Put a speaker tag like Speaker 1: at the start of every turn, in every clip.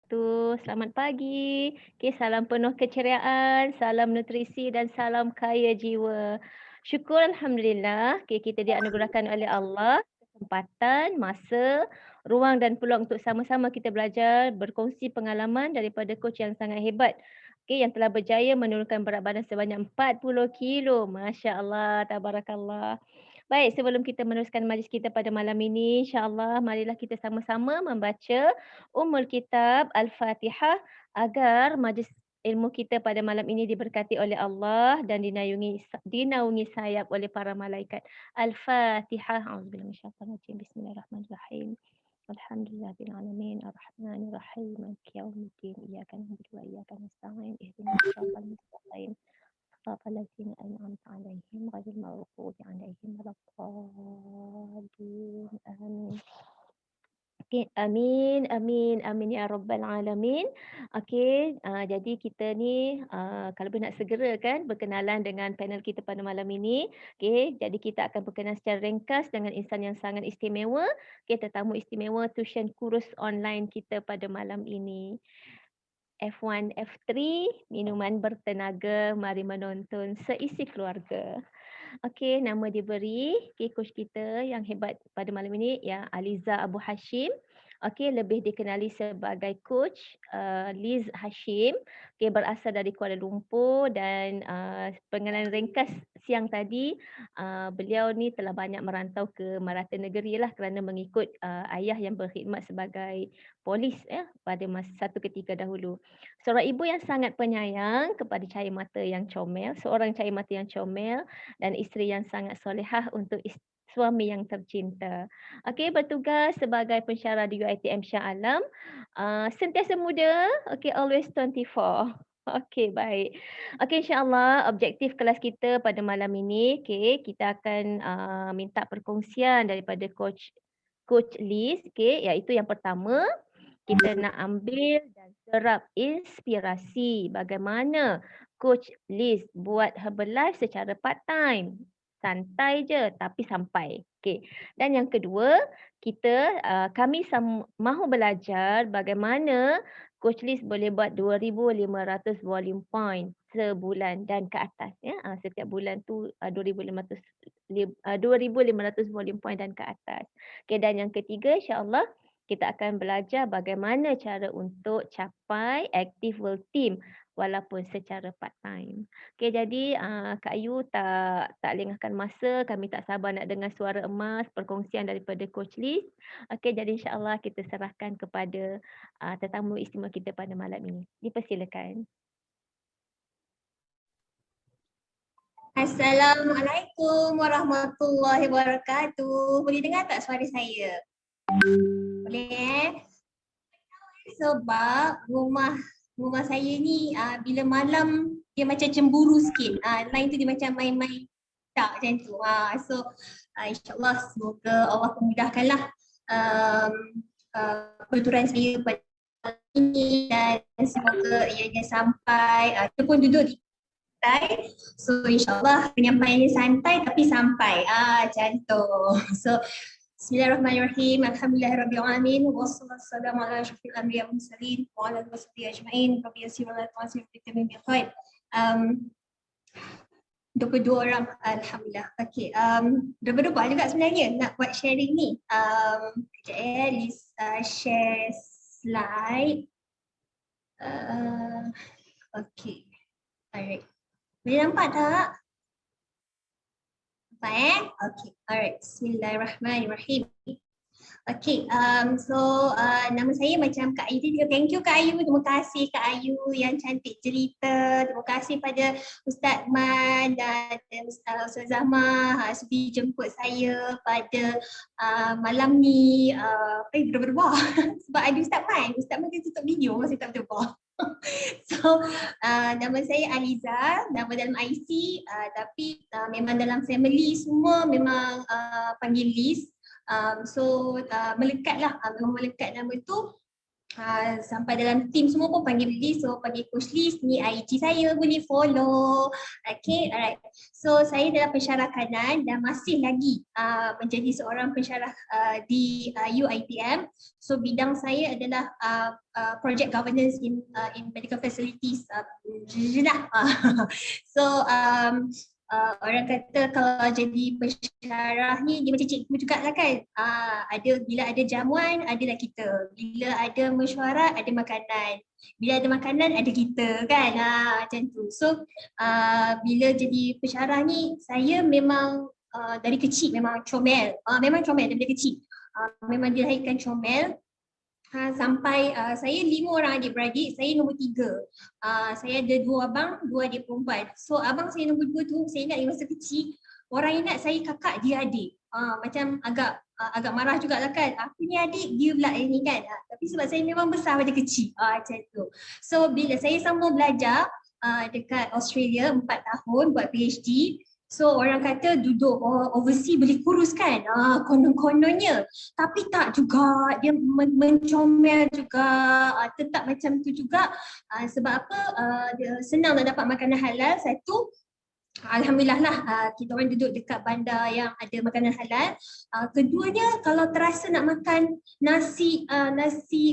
Speaker 1: wabarakatuh. Selamat pagi. Okay, salam penuh keceriaan, salam nutrisi dan salam kaya jiwa. Syukur Alhamdulillah, okay, kita dianugerahkan oleh Allah kesempatan, masa, ruang dan peluang untuk sama-sama kita belajar, berkongsi pengalaman daripada coach yang sangat hebat. Okay, yang telah berjaya menurunkan berat badan sebanyak 40 kilo. Masya Allah, tabarakallah. Baik, sebelum kita meneruskan majlis kita pada malam ini, insya-Allah marilah kita sama-sama membaca Kitab Al-Fatihah agar majlis ilmu kita pada malam ini diberkati oleh Allah dan dinaungi sayap oleh para malaikat. Al-Fatihah. A'udzubillahi minasyaitanir rajim. Bismillahirrahmanirrahim. Alhamdulillahirabbil alamin arrahmanir rahim maliki yaumiddin iyyaka na'budu wa iyyaka nasta'in ihdinas siratal mustaqim صراط الذين أنعمت عليهم غير المغضوب عليهم ولا الضالين آمين. Okey, amin, amin, amin ya rabbal alamin. Okey, jadi kita ni kalau boleh nak segera kan berkenalan dengan panel kita pada malam ini. Okey, jadi kita akan berkenalan secara ringkas dengan insan yang sangat istimewa. Okey, tetamu istimewa tuition kursus online kita pada malam ini. F1, F3, minuman bertenaga, mari menonton seisi keluarga. Okey, nama diberi. Okey, coach kita yang hebat pada malam ini ya Aliza Abu Hashim. Okey, lebih dikenali sebagai coach Liz Hashim. Okey, berasal dari Kuala Lumpur dan pengenalan ringkas siang tadi beliau ni telah banyak merantau ke merata negeri lah kerana mengikut ayah yang berkhidmat sebagai polis pada masa satu ketika dahulu. Seorang ibu yang sangat penyayang kepada cahaya mata yang comel, seorang cahaya mata yang comel dan isteri yang sangat solehah untuk suami yang tercinta. Okey, bertugas sebagai pensyarah di UiTM Shah Alam. Sentiasa muda, okey, always 24. Okey, baik. Okey, insya-Allah objektif kelas kita pada malam ini, okey, kita akan minta perkongsian daripada Coach Liz, okey, iaitu yang pertama, kita nak ambil dan serap inspirasi bagaimana Coach Liz buat Herbalife secara part time. Santai je tapi sampai. Okey. Dan yang kedua, kami mahu belajar bagaimana Coach Liz boleh buat 2,500 volume point sebulan dan ke atas ya. Setiap bulan tu 2,500 volume point dan ke atas. Okey, dan yang ketiga insya-Allah kita akan belajar bagaimana cara untuk capai active world team walaupun secara part time. Okey, jadi Kak Ayu tak lengahkan masa, kami tak sabar nak dengar suara emas perkongsian daripada Coach Liz. Okey, jadi insya-Allah kita serahkan kepada tetamu istimewa kita pada malam ini. Dipersilakan.
Speaker 2: Assalamualaikum warahmatullahi wabarakatuh. Boleh dengar tak suara saya? Boleh. Sebab rumah saya ni bila malam dia macam cemburu sikit. Line tu dia macam main-main tak macam tu. InsyaAllah semoga Allah memudahkanlah perturan saya pada ini dan semoga ianya sampai. Kita pun duduk di santai. So insyaAllah penyampaiannya santai tapi sampai. Macam tu. So Bismillahirrahmanirrahim. Alhamdulillahirrabbilalamin. Wassalamualaikum warahmatullahi wabarakatuh. Wa ala alihi wasahbihi ajma'in. Rabbi yassir wa la tu'assir bitamin bil khair. 22 orang alhamdulillah. Okey, berapa juga sebenarnya nak buat sharing ni. Kejap ya, share slide. Okey. Alright. Boleh nampak tak? Nampak Okey, alright. Bismillahirrahmanirrahim. Okey, nama saya macam Kak Ayu. Thank you Kak Ayu, terima kasih Kak Ayu yang cantik cerita. Terima kasih pada Ustaz Man dan Ustaz Zahma sudi jemput saya pada malam ni. Berubah sebab ada Ustaz Man. Ustaz Man dia tutup video masa tak berubah. So nama saya Aliza, nama dalam IC tapi memang dalam family semua memang panggil Liz. Melekat lah, memang melekat nama tu Sampai dalam team semua pun panggil Liz, so panggil Coach Liz, ni IG saya boleh follow. Okay, alright. So saya dalam pensyarah kanan dan masih lagi menjadi seorang pensyarah di UITM. So bidang saya adalah project governance in medical facilities. So orang kata kalau jadi pensyarah ni dia macam cikgu jugalah kan. Ada bila ada jamuan adalah kita. Bila ada mesyuarat ada makanan. Bila ada makanan ada kita kan. Macam tu. So bila jadi pensyarah ni saya memang dari kecil memang comel. Memang comel daripada kecil. Memang dilahirkan comel. Sampai saya 5 orang adik-beradik, saya nombor 3. Saya ada 2 abang, 2 adik perempuan. So abang saya nombor 2 tu, saya ingat masa kecil, orang ingat saya kakak, dia adik. Macam agak marah jugalah kan. Aku ni adik, dia pula ini kan. Tapi sebab saya memang besar pada kecil. Macam tu. So bila saya sambung belajar dekat Australia 4 tahun buat PhD, so orang kata duduk overseas boleh kurus kan, konon-kononnya. Tapi tak juga, dia mencomel juga, tetap macam tu juga. Sebab apa, dia senang nak dapat makanan halal, satu. Alhamdulillah lah kita orang duduk dekat bandar yang ada makanan halal. Keduanya kalau terasa nak makan nasi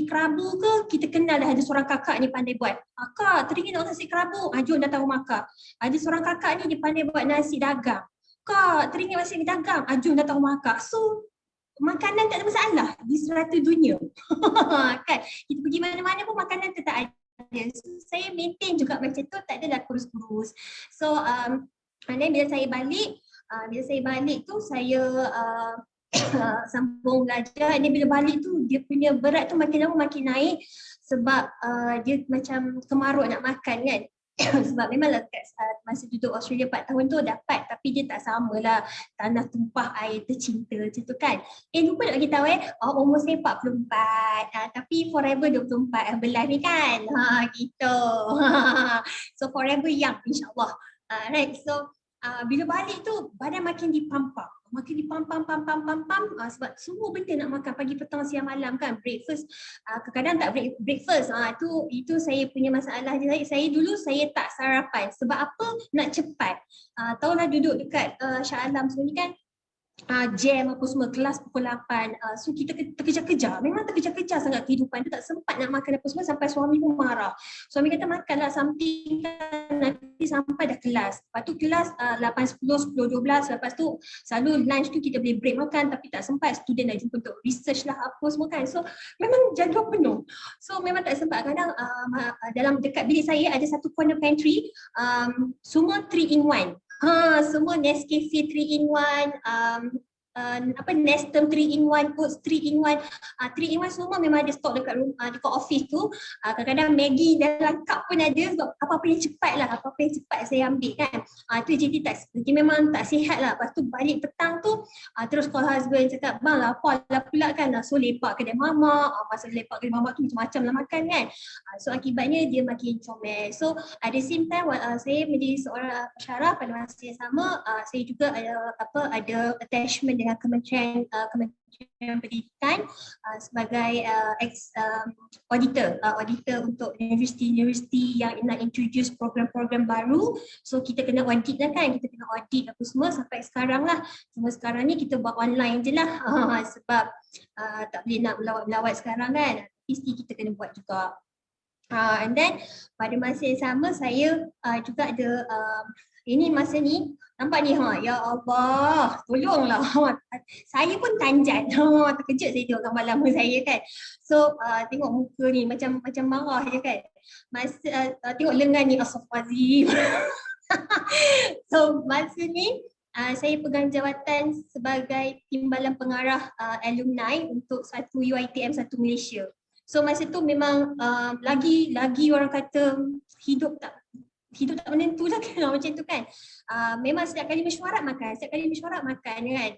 Speaker 2: kerabu ke, kita kenal dah ada seorang kakak ni pandai buat. Kak, teringin nak nasi kerabu, jom datang rumah kak. Ada seorang kakak ni dia pandai buat nasi dagang. Kak, teringin nasi dagang, jom datang rumah kak. So makanan tak ada masalah di serata dunia. Kan? Kita pergi mana-mana pun makanan tetap ada. So, saya maintain juga macam tu, tak adalah kurus-kurus. So and then bila saya balik tu saya sambung belajar. Dan bila balik tu dia punya berat tu makin lama makin naik sebab dia macam kemaruk nak makan kan. Sebab memanglah masa duduk Australia 4 tahun tu dapat, tapi dia tak samalah tanah tumpah air tercinta macam tu kan. Lupa nak bagi tahu umur saya 44, tapi forever 24 belah ni kan. Gitu. So forever young insyaAllah. Right, so bila balik tu badan makin dipampang. Sebab semua benda nak makan pagi, petang, siang, malam kan. Breakfast, kadang-kadang tak breakfast. Itu saya punya masalah. Saya dulu saya tak sarapan. Sebab apa? Nak cepat. Tahulah duduk dekat Shah Alam semua ni kan. Jam apa semua, kelas pukul 8. So kita terkejar-kejar, memang terkejar-kejar sangat kehidupan. Dia tak sempat nak makan apa semua sampai suami pun marah. Suami kata makanlah something kan, nanti sampai dah kelas. Lepas tu kelas 8, 10, 10, 12. Lepas tu selalu lunch tu kita boleh break makan, tapi tak sempat, student nak jumpa untuk research lah apa semua kan. So memang jadual penuh. So memang tak sempat. Kadang dalam dekat bilik saya ada satu corner pantry, semua 3 in 1. Semua Nescafe 3 in 1, Nestum 3 in 1, Oats 3 in 1. 3 in 1 semua memang ada stok dekat dekat office tu. Kadang-kadang Maggi dalam cup pun ada, sebab apa-apa yang cepat lah, apa-apa yang cepat saya ambil kan. Tu jadi memang tak sihat lah. Lepas tu balik petang tu terus call husband cakap, bang lapar lah pula kan. So lepak kedai mamak, masa lepak kedai mamak tu macam-macam lah makan kan. So akibatnya dia makin comel. So at the same time saya menjadi seorang pensyarah, pada masa yang sama saya juga ada attachment dengan Kementerian Pendidikan sebagai auditor untuk universiti-universiti yang nak introduce program-program baru. So kita kena audit lah kan, kita kena audit apa semua sampai sekarang lah. Cuma sekarang ni kita buat online je lah sebab tak boleh nak melawat-melawat sekarang kan, mesti kita kena buat juga. And then pada masa yang sama saya juga ada ini masa ni nampak ni ya Allah, tolonglah. Saya pun tanjat. Terkejut saya tengok gambar lama saya kan. So tengok muka ni macam marah je kan. Masa tengok lengan ni, astagfirullahalazim. So masa ni saya pegang jawatan sebagai timbalan pengarah alumni untuk satu UiTM satu Malaysia. So masa tu memang lagi orang kata hidup tak menentu lah kan, macam tu kan. Memang setiap kali mesyuarat makan kan.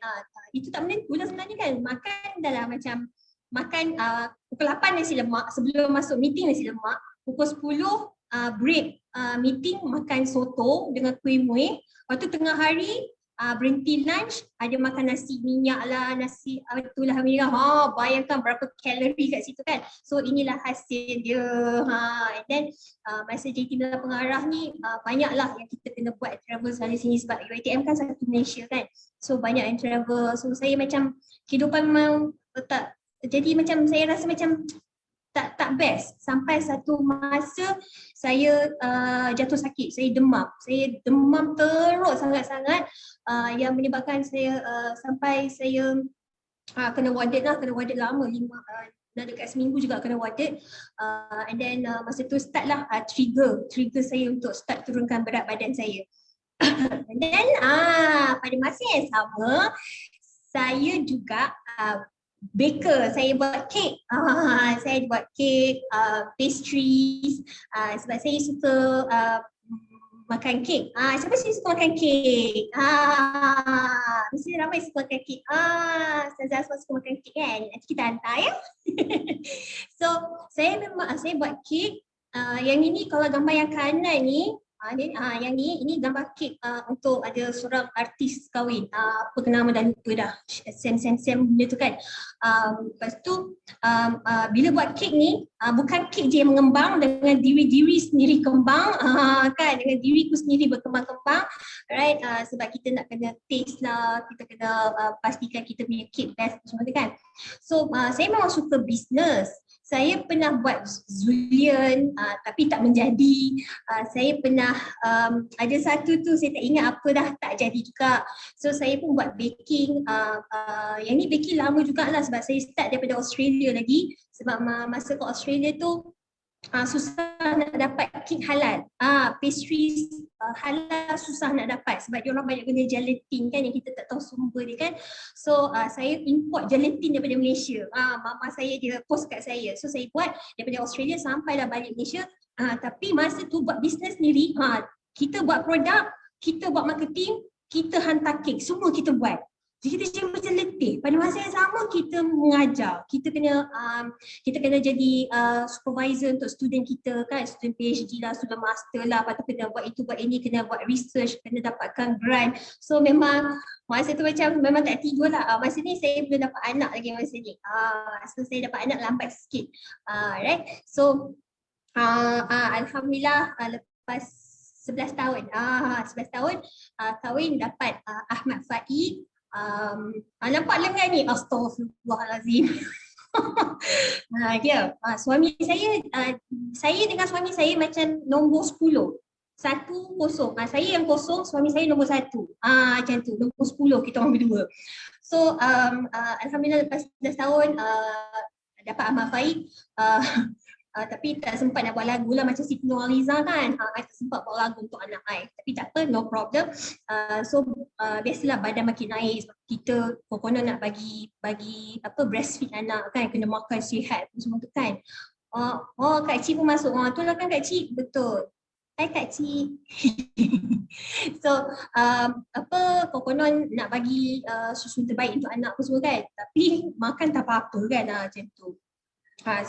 Speaker 2: Itu tak menentu lah sebenarnya kan. Makan dah macam makan pukul 8 nasi lemak, sebelum masuk meeting nasi lemak, pukul 10 break meeting makan soto dengan kuih muih. Lepas tu tengah hari berhenti lunch, ada makan nasi minyak lah, nasi itulah minyak. Bayangkan berapa kalori kat situ kan. So inilah hasil dia. And then masa jadi timbalan pengarah ni banyaklah yang kita kena buat travel sana sini sebab UiTM kan satu Malaysia kan. So banyak yang travel. So saya macam kehidupan memang tak, jadi macam saya rasa macam tak best sampai satu masa saya jatuh sakit, saya demam teruk sangat-sangat yang menyebabkan saya sampai saya kena warded lama, dah dekat seminggu juga kena warded, and then masa tu start lah trigger saya untuk start turunkan berat badan saya. And then pada masa yang sama saya juga baker, saya buat kek. Saya buat kek, pastries, sebab saya suka makan kek. Siapa sih suka makan kek? Mesti ramai suka makan kek. Ustazah semua suka makan kek kan? Nanti kita hantar ya. So saya buat kek. Yang ini kalau gambar yang kanan ni, yang ini gambar kek untuk ada seorang artis kahwin. Apa nama dah lupa dah. Sam benda tu kan. Lepas tu bila buat kek ni bukan kek je yang mengembang, dengan diri sendiri kembang kan, dengan diriku sendiri berkembang-kembang, right? Sebab kita nak kena taste lah, kita kena pastikan kita punya kek best semua tu kan. So saya memang suka business. Saya pernah buat Zulian tapi tak menjadi. Saya pernah ada satu tu saya tak ingat apa dah, tak jadi juga. So saya pun buat baking. Yang ni baking lama jugalah sebab saya start daripada Australia lagi. Sebab masa ke Australia tu susah nak dapat kek halal. Pastries halal susah nak dapat sebab dia orang banyak guna gelatin kan, yang kita tak tahu sumber dia kan. So saya import gelatin daripada Malaysia. Mama saya dia post kat saya. So saya buat daripada Australia sampailah balik Malaysia. Tapi masa tu buat bisnes sendiri, kita buat produk, kita buat marketing, kita hantar kek, semua kita buat. Jadi kita macam letih. Pada masa yang sama kita mengajar. Kita kena jadi supervisor untuk student kita kan, student PhD lah, student master lah, lepas tu kena buat itu, buat ini, kena buat research, kena dapatkan grant. So memang masa tu macam memang tak tidur lah. Masa ni saya belum dapat anak lagi masa ni. So saya dapat anak lambat sikit. Right. So alhamdulillah lepas 11 tahun. 11 tahun kahwin dapat Ahmad Faid. Nampak lengan ni, astaghfirullahalazim. Dia suami saya dengan suami saya macam nombor 10. 1-0. Saya yang kosong, suami saya nombor 1. Macam tu, nombor 10 kita orang berdua. So alhamdulillah lepas 11 tahun dapat Ahmad Faid. Tapi tak sempat nak buat lagu lah macam Siti Nurhaliza kan. I tak sempat buat lagu untuk anak I. Tapi tak apa, no problem. So biasalah badan makin naik sebab kita konon nak bagi apa, breastfeed anak kan, kena makan sihat semua tu kan. Kak Cik pun masuk. Tu lah kan Kak Cik, betul. Hai Kak Cik. So apa, konon nak bagi susu terbaik untuk anak pun semua kan. Tapi makan tak apa-apa kan macam tu.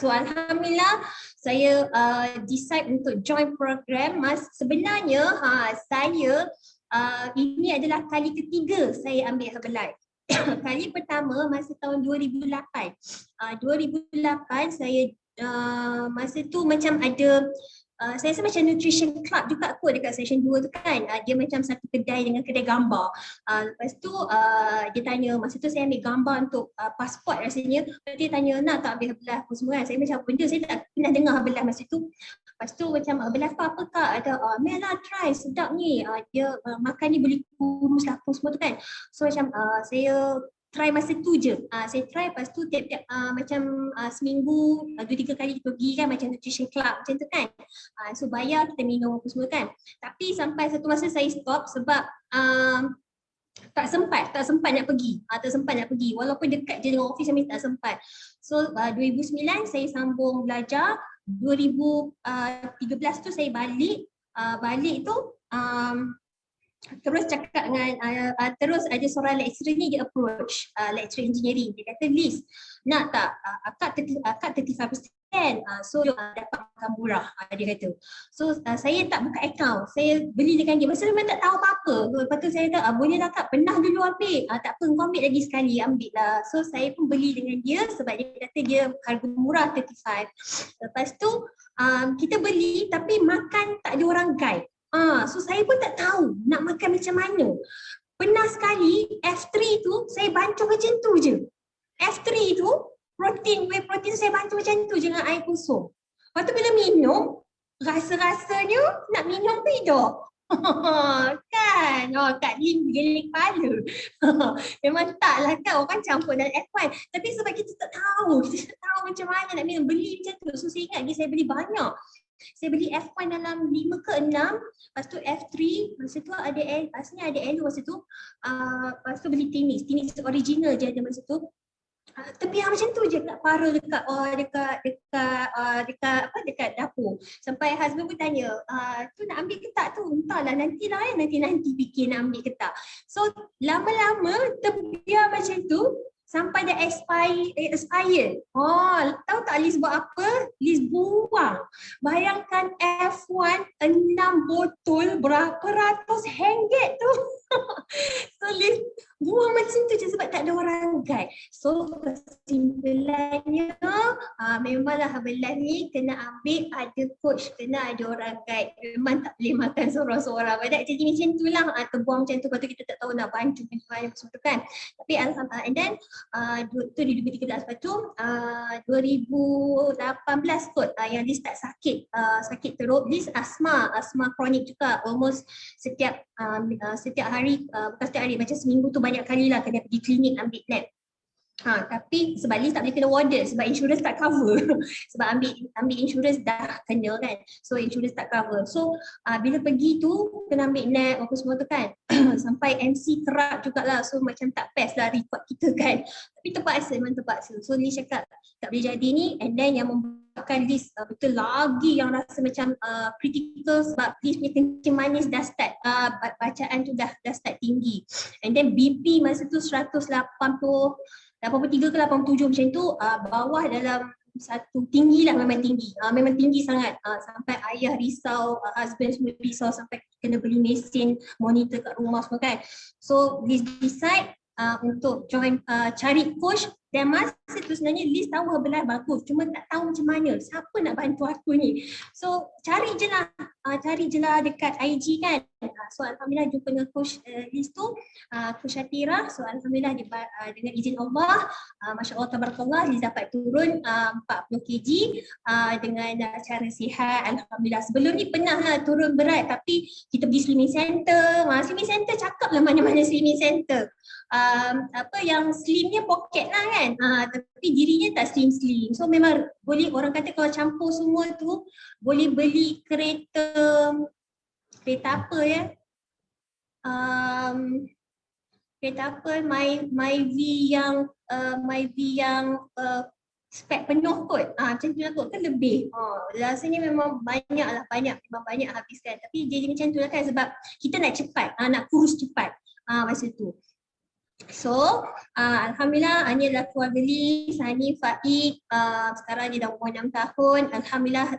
Speaker 2: So alhamdulillah saya decide untuk join program. Sebenarnya saya ini adalah kali ketiga saya ambil Herbalife. Kali pertama masa tahun 2008. 2008 saya masa tu macam ada saya rasa macam nutrition club juga kot dekat session 2 tu kan. Dia macam satu kedai dengan kedai gambar. Lepas tu dia tanya, masa tu saya ambil gambar untuk pasport rasanya. Dia tanya, nak tak ambil Herbalife apa semua kan. Saya macam benda saya tak pernah dengar Herbalife masa tu. Lepas tu macam Herbalife apa kak? Ada, Mel lah try, sedap ni. Dia makan ni boleh kurus lah apa semua tu kan. So macam saya try masa tu je. Saya try, lepas tu tiap-tiap macam seminggu 2-3 kali pergi kan, macam nutrition club macam tu kan. So bayar, kita minum apa semua kan. Tapi sampai satu masa saya stop sebab tak sempat nak pergi. Tak sempat nak pergi. Walaupun dekat je dengan office, kami tak sempat. So 2009 saya sambung belajar. 2013 tu saya balik. Balik tu terus cakap dengan terus ada seorang lecturer ni dia approach lecturer engineering, dia kata Liz, nak tak akak 35%, so dapat makan murah, dia kata. So saya tak buka account, saya beli dengan dia, masa memang tak tahu apa-apa. Lepas tu saya kata boleh lah kak, pernah dulu ambil, tak apa kau ambil lagi sekali, ambil lah. So saya pun beli dengan dia sebab dia kata dia harga murah 35. Lepas tu kita beli tapi makan tak ada orang guide. So saya pun tak tahu nak makan macam mana. Pernah sekali F3 tu saya bancuh macam tu je. F3 tu protein, whey protein saya bancuh macam tu je dengan air kosong. Lepas tu bila minum, rasa-rasanya nak minum tidak. Kan? Kak Lim gelik kepala. Memang taklah kan orang campur dalam F1. Tapi sebab kita tak tahu, kita tak tahu macam mana nak minum, beli macam tu. So saya ingat saya beli banyak. Saya beli F1 dalam 5 ke 6, lepas tu F3, masa tu ada asalnya ada Elo masa tu. Lepas tu beli Tinix original je ada masa tu. Tapi yang macam tu je kat para dekat dapur. Sampai husband pun tanya, tu nak ambil ke tak tu? Entahlah, nantilah nanti fikir nak ambil ke tak. So lama-lama terbiar macam tu sampai dah expire. Tahu tak Liz buat apa? Liz buang. Bayangkan F1 6 botol berapa ratus ringgit tu. So Liz buang macam tu je sebab tak ada orang guide. So kesimpulannya memanglah belah ni kena ambil ada coach, kena ada orang guide. Memang tak boleh makan seorang-seorang. Badak jadi macam tu lah, terbuang macam tu, lepas tu kita tak tahu nak bantu macam mana tu kan. Tapi alhamdulillah, and then tu di 2013, lepas tu 2018 kot yang Liz tak sakit teruk. Liz asma kronik juga, almost setiap hari, bukan setiap hari, macam seminggu tu banyak kali lah kena pergi klinik ambil lab. Tapi sebab Liz tak boleh kena warded sebab insurance tak cover. Sebab ambil insurance dah kena kan, so insurance tak cover. So bila pergi tu kena ambil nap apa semua tu kan. Sampai MC kerap jugalah, so macam tak best lah report kita kan. Tapi memang terpaksa. So Liz cakap tak boleh jadi ni, and then yang membuatkan Liz betul lagi yang rasa macam critical sebab Liz punya kencing manis dah start, bacaan tu dah start tinggi. And then BP masa tu 83 ke 87 macam tu, bawah dalam satu, tinggi lah, memang tinggi sangat, sampai ayah risau, husband semua risau, sampai kena beli mesin monitor kat rumah semua kan. So Liz decide untuk join, cari coach. Dan masa tu sebenarnya Liz tahu Herbalife bagus, cuma tak tahu macam mana, siapa nak bantu aku ni. So cari je lah dekat IG kan. So alhamdulillah jumpa dengan coach Liz tu, coach Shatira. So alhamdulillah dengan izin Allah, Masya Allah tabarakallah, Liz dapat turun 40 kg dengan cara sihat, alhamdulillah. Sebelum ni pernah lah turun berat, tapi kita pergi slimming center. Slimming center cakap lah mana-mana slimming center. Yang slimnya pocket lah kan, tapi dirinya tak slim. So memang boleh, orang kata kalau campur semua tu boleh beli kereta apa ya, kereta apa, Myvi yang spek penuh kot, macam tu lah kot, kan lebih. Rasanya memang banyak habiskan. Tapi jadi macam tu lah kan, sebab kita nak cepat, nak kurus cepat masa tu. So alhamdulillah, ini adalah keluarga Liz, Hani, Faik. Sekarang dia dah umur 6 tahun. Alhamdulillah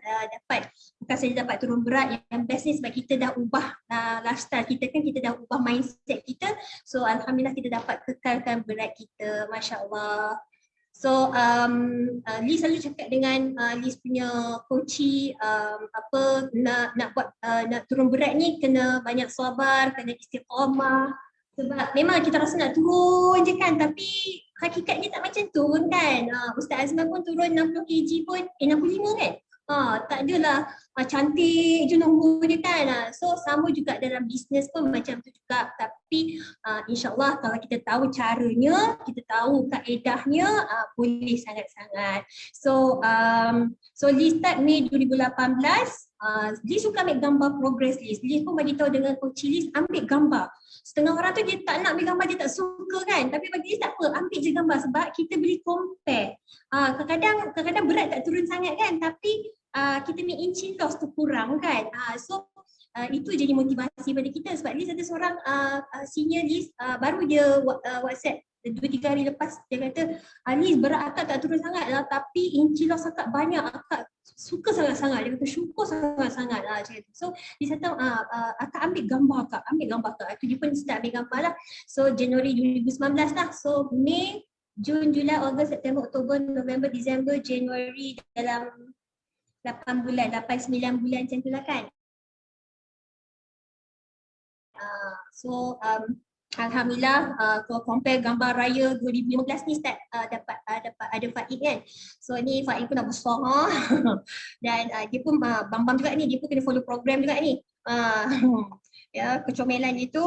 Speaker 2: bukan saja dapat turun berat, yang best ni sebab kita dah ubah lifestyle kita kan, kita dah ubah mindset kita. So alhamdulillah kita dapat kekalkan berat kita, Masya Allah. So Liz selalu cakap dengan Liz punya coachee, nak turun berat ni kena banyak sabar, kena istiqamah. Sebab memang kita rasa nak turun je kan, tapi hakikatnya tak macam tu pun kan. Ustaz Azman pun turun 60 kg pun, 65 kan. Tak adalah cantik je nombor dia kan. So sama juga dalam bisnes pun macam tu juga. Tapi insyaAllah kalau kita tahu caranya, kita tahu kaedahnya, boleh sangat-sangat. So Liz start Mei 2018. Liz suka ambil gambar progress Liz. Liz pun bagi tahu dengan coach Liz, ambil gambar. Setengah orang tu dia tak nak ambil gambar, dia tak suka kan. Tapi bagi Liz tak apa, ambil je gambar sebab kita boleh compare. Kadang-kadang berat tak turun sangat kan, tapi kita punya inch loss tu kurang kan. So itu jadi motivasi pada kita sebab Liz ada seorang senior Liz, baru dia WhatsApp 2-3 hari lepas, dia kata Liz berat akak tak turun sangat lah tapi inci loss akak banyak, akak suka sangat-sangat, dia kata syukur sangat-sangat lah macam tu. So Liz kata akak ambil gambar akak, tu dia pun start ambil gambar lah. So Januari 2019 lah, so Mei, Jun, Julai, Ogos, September, Oktober, November, Disember, Januari, dalam 8 bulan, 8-9 bulan macam tu lah kan. So Alhamdulillah, kalau compare gambar raya 2015 ni start dapat ada Faik kan. So ni Faik pun dah besar dan dia pun Bambam juga ni, dia pun kena follow program juga ni. Ya, kecomelan itu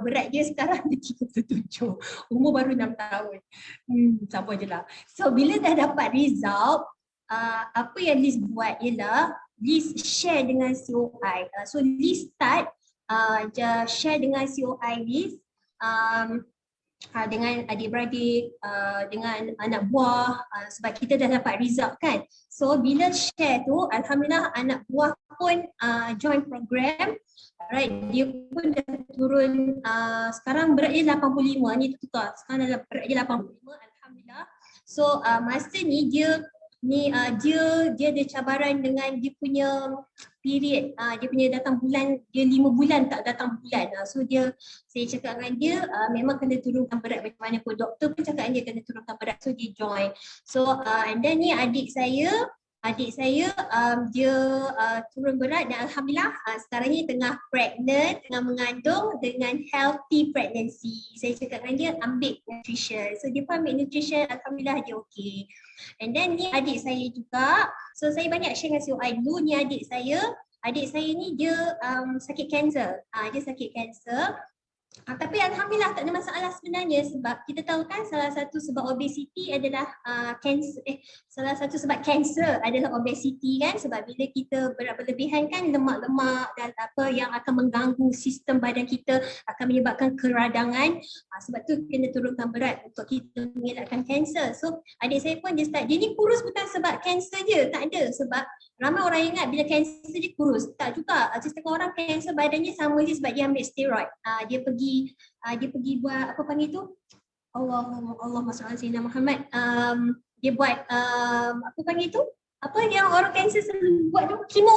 Speaker 2: berat dia sekarang dia 37, umur baru 6 tahun. Sama je lah. So bila dah dapat result, apa yang Liz buat ialah Liz share dengan COI. So Liz start share dengan COI Liz, dengan adik-beradik, dengan anak buah, sebab kita dah dapat result kan. So bila share tu, Alhamdulillah anak buah pun join program. Alright, dia pun dah turun, sekarang berat dia 85, ni tukar, sekarang dah berat dia 85, Alhamdulillah. So masa ni dia ada cabaran dengan dia punya period, dia punya datang bulan, dia 5 bulan tak datang bulan. So saya cakap dengan dia memang kena turunkan berat macam mana pun, doktor pun cakap dia kena turunkan berat, so dia join. So and then ni adik saya dia turun berat dan Alhamdulillah sekarang ni tengah pregnant, tengah mengandung dengan healthy pregnancy. Saya cakap dengan dia ambil nutrition, so dia pun ambil nutrition, Alhamdulillah dia okey. And then ni adik saya juga, so saya banyak share dengan COI dulu. Ni adik saya ni dia sakit kanser, dia sakit kanser. Tapi Alhamdulillah tak ada masalah sebenarnya sebab kita tahu kan salah satu sebab obesity adalah salah satu sebab kanser adalah obesity kan, sebab bila kita berat berlebihan kan lemak-lemak dan apa yang akan mengganggu sistem badan kita akan menyebabkan keradangan, sebab tu kena turunkan berat untuk kita mengelakkan kanser. So adik saya pun dia ni kurus bukan sebab kanser je, tak ada, sebab ramai orang ingat bila kanser dia kurus, tak juga. Setengah orang kanser badannya sama je sebab dia ambil steroid. Dia pergi buat apa panggil tu? Allahumma salli ala sayyidina Muhammad. Dia buat apa panggil tu? Apa yang orang kanser selalu buat tu? Kemo.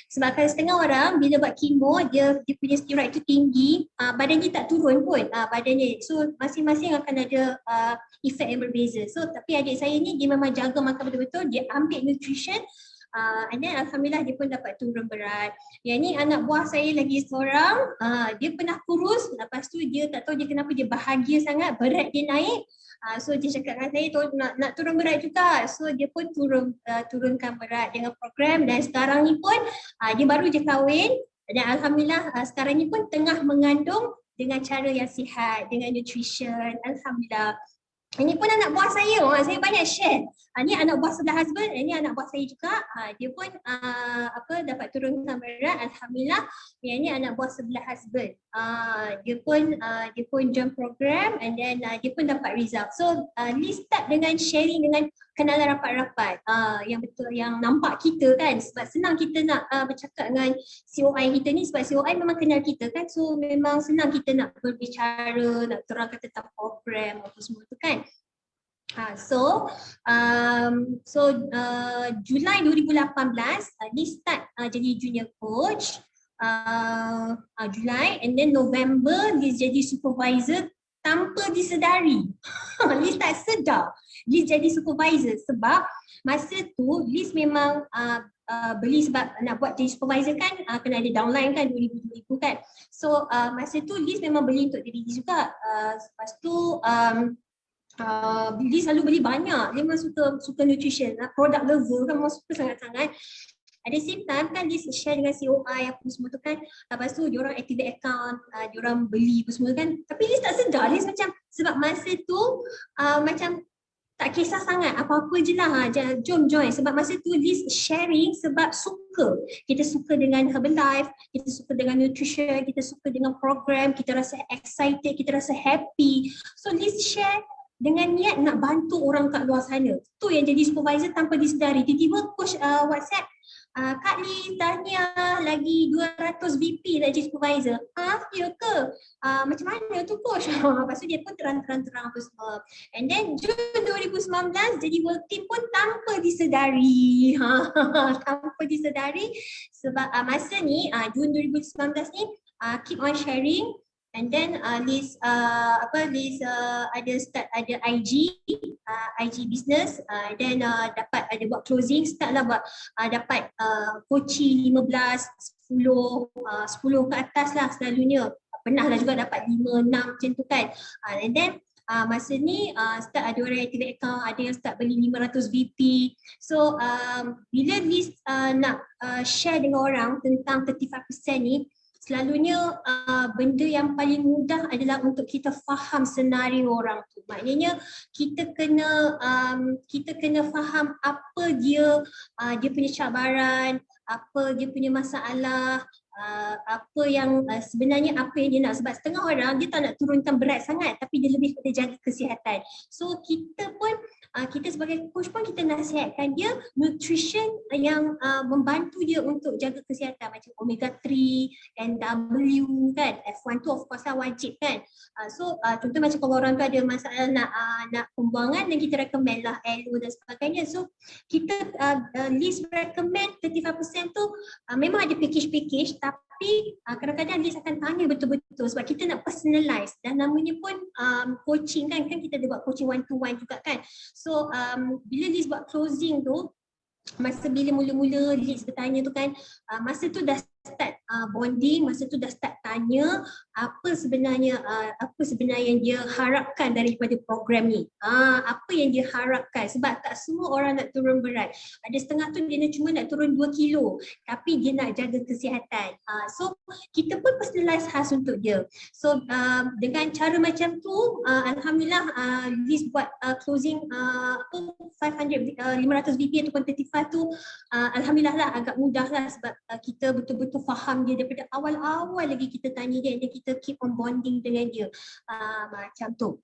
Speaker 2: Sebab kan setengah orang bila buat kemo dia punya steroid tu tinggi, badan dia tak turun pun badannya. So masing-masing akan ada efek yang berbeza. So tapi adik saya ni dia memang jaga makan betul-betul, dia ambil nutrition, and then Alhamdulillah dia pun dapat turun berat. Yang ni anak buah saya lagi seorang, dia pernah kurus, lepas tu dia tak tahu dia kenapa dia bahagia sangat, berat dia naik. So dia cakap dengan saya nak turun berat juga. So dia pun turunkan berat dengan program dan sekarang ni pun dia baru je kahwin dan Alhamdulillah sekarang ni pun tengah mengandung dengan cara yang sihat, dengan nutrition, Alhamdulillah. Ini pun anak buah saya banyak share. Ni anak buah sebelah husband, ini anak buah saya juga. Dia pun dapat turunkan berat, Alhamdulillah. Yang ni anak buah sebelah husband. Dia pun join program and then dia pun dapat result. So ni start dengan sharing dengan kenalan rapat-rapat yang betul, yang nampak kita kan, sebab senang kita nak bercakap dengan COI kita ni sebab COI memang kenal kita kan, so memang senang kita nak berbicara, nak terangkan tentang program apa semua tu kan. Julai 2018 ni start jadi junior coach, Julai, and then November dia jadi supervisor tanpa disedari. Liz tak sedar Liz jadi supervisor sebab masa tu Liz memang beli sebab nak buat jadi supervisor kan kena ada downline kan 2000 kan. So masa tu Liz memang beli untuk diri Liz juga. Lepas tu Liz selalu beli banyak. Dia memang suka nutrition, product lover kan, memang suka sangat-sangat. At the same time kan Liz share dengan COI apa semua tu kan. Lepas tu diorang activate account, diorang beli apa semua kan. Tapi Liz tak sedar, Liz macam sebab masa tu macam tak kisah sangat, apa-apa je lah, jom join. Sebab masa tu Liz sharing sebab suka. Kita suka dengan Herbalife, kita suka dengan nutrition, kita suka dengan program, kita rasa excited, kita rasa happy. So Liz share dengan niat nak bantu orang kat luar sana. Tu yang jadi supervisor tanpa disedari. Tiba-tiba coach WhatsApp, Kak Lee, tahniah lagi 200 VP nak jadi supervisor. Ya ke? Macam mana tu coach? Lepas tu dia pun terang-terang apa semua. And then Jun 2019 jadi world team pun tanpa disedari. Tanpa disedari sebab masa ni Jun 2019 ni keep on sharing. And then Liz ada start ada IG business, then dapat ada buat closing, start lah buat dapat koci 15, 10 ke atas lah selalunya. Pernah lah juga dapat 5, 6 macam tu kan. And then masa ni start ada orang yang activate account, ada yang start beli 500 VP. So bila Liz nak share dengan orang tentang 35% ni, selalunya benda yang paling mudah adalah untuk kita faham senario orang tu. Maknanya kita kena faham apa dia punya cabaran, apa dia punya masalah, apa yang sebenarnya apa yang dia nak. Sebab setengah orang dia tak nak turunkan berat sangat tapi dia lebih pada jaga kesihatan. So kita pun kita sebagai coach pun kita nasihatkan dia nutrition yang membantu dia untuk jaga kesihatan macam omega 3 and W kan. F1 tu of course lah wajib kan. So contoh macam kalau orang tu ada masalah nak pembuangan dan kita recommend lah LO dan sebagainya. So kita list recommend 35% tu memang ada package-package tapi kadang-kadang Liz akan tanya betul-betul sebab kita nak personalize dan namanya pun coaching kan kita ada buat coaching one to one juga kan. So bila Liz buat closing tu, masa bila mula-mula Liz bertanya tu kan, masa tu dah start bonding, masa tu dah start tanya apa sebenarnya yang dia harapkan daripada program ni. Apa yang dia harapkan sebab tak semua orang nak turun berat. Ada setengah tu dia cuma nak turun 2 kilo tapi dia nak jaga kesihatan. So kita pun personalize khas untuk dia. So dengan cara macam tu alhamdulillah Liz buat closing 500 VP ataupun 35 tu alhamdulillah lah agak mudah lah sebab kita betul-betul faham dia daripada awal-awal lagi kita tanya dia dan kita keep on bonding dengan dia macam tu.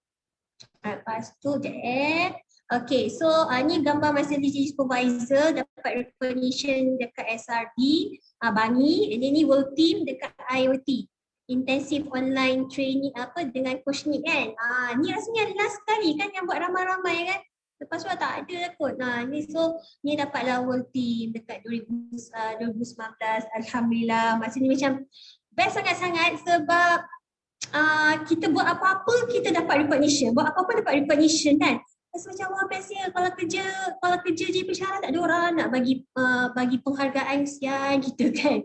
Speaker 2: Lepas tu okay, so ni gambar masa dia jadi supervisor dapat recognition dekat SRD Bangi, and ni world team dekat IoT intensive online training dengan coach ni kan. Ni rasanya last kali kan yang buat ramai-ramai kan. Lepas tu tak ada kot. Ni dapatlah world team dekat 2019. Alhamdulillah masa ni macam best sangat-sangat sebab kita buat apa-apa kita dapat recognition. Buat apa-apa dapat recognition kan. Rasa macam wah bestnya kalau kerja je pensyarah tak ada orang nak bagi penghargaan sian kita kan.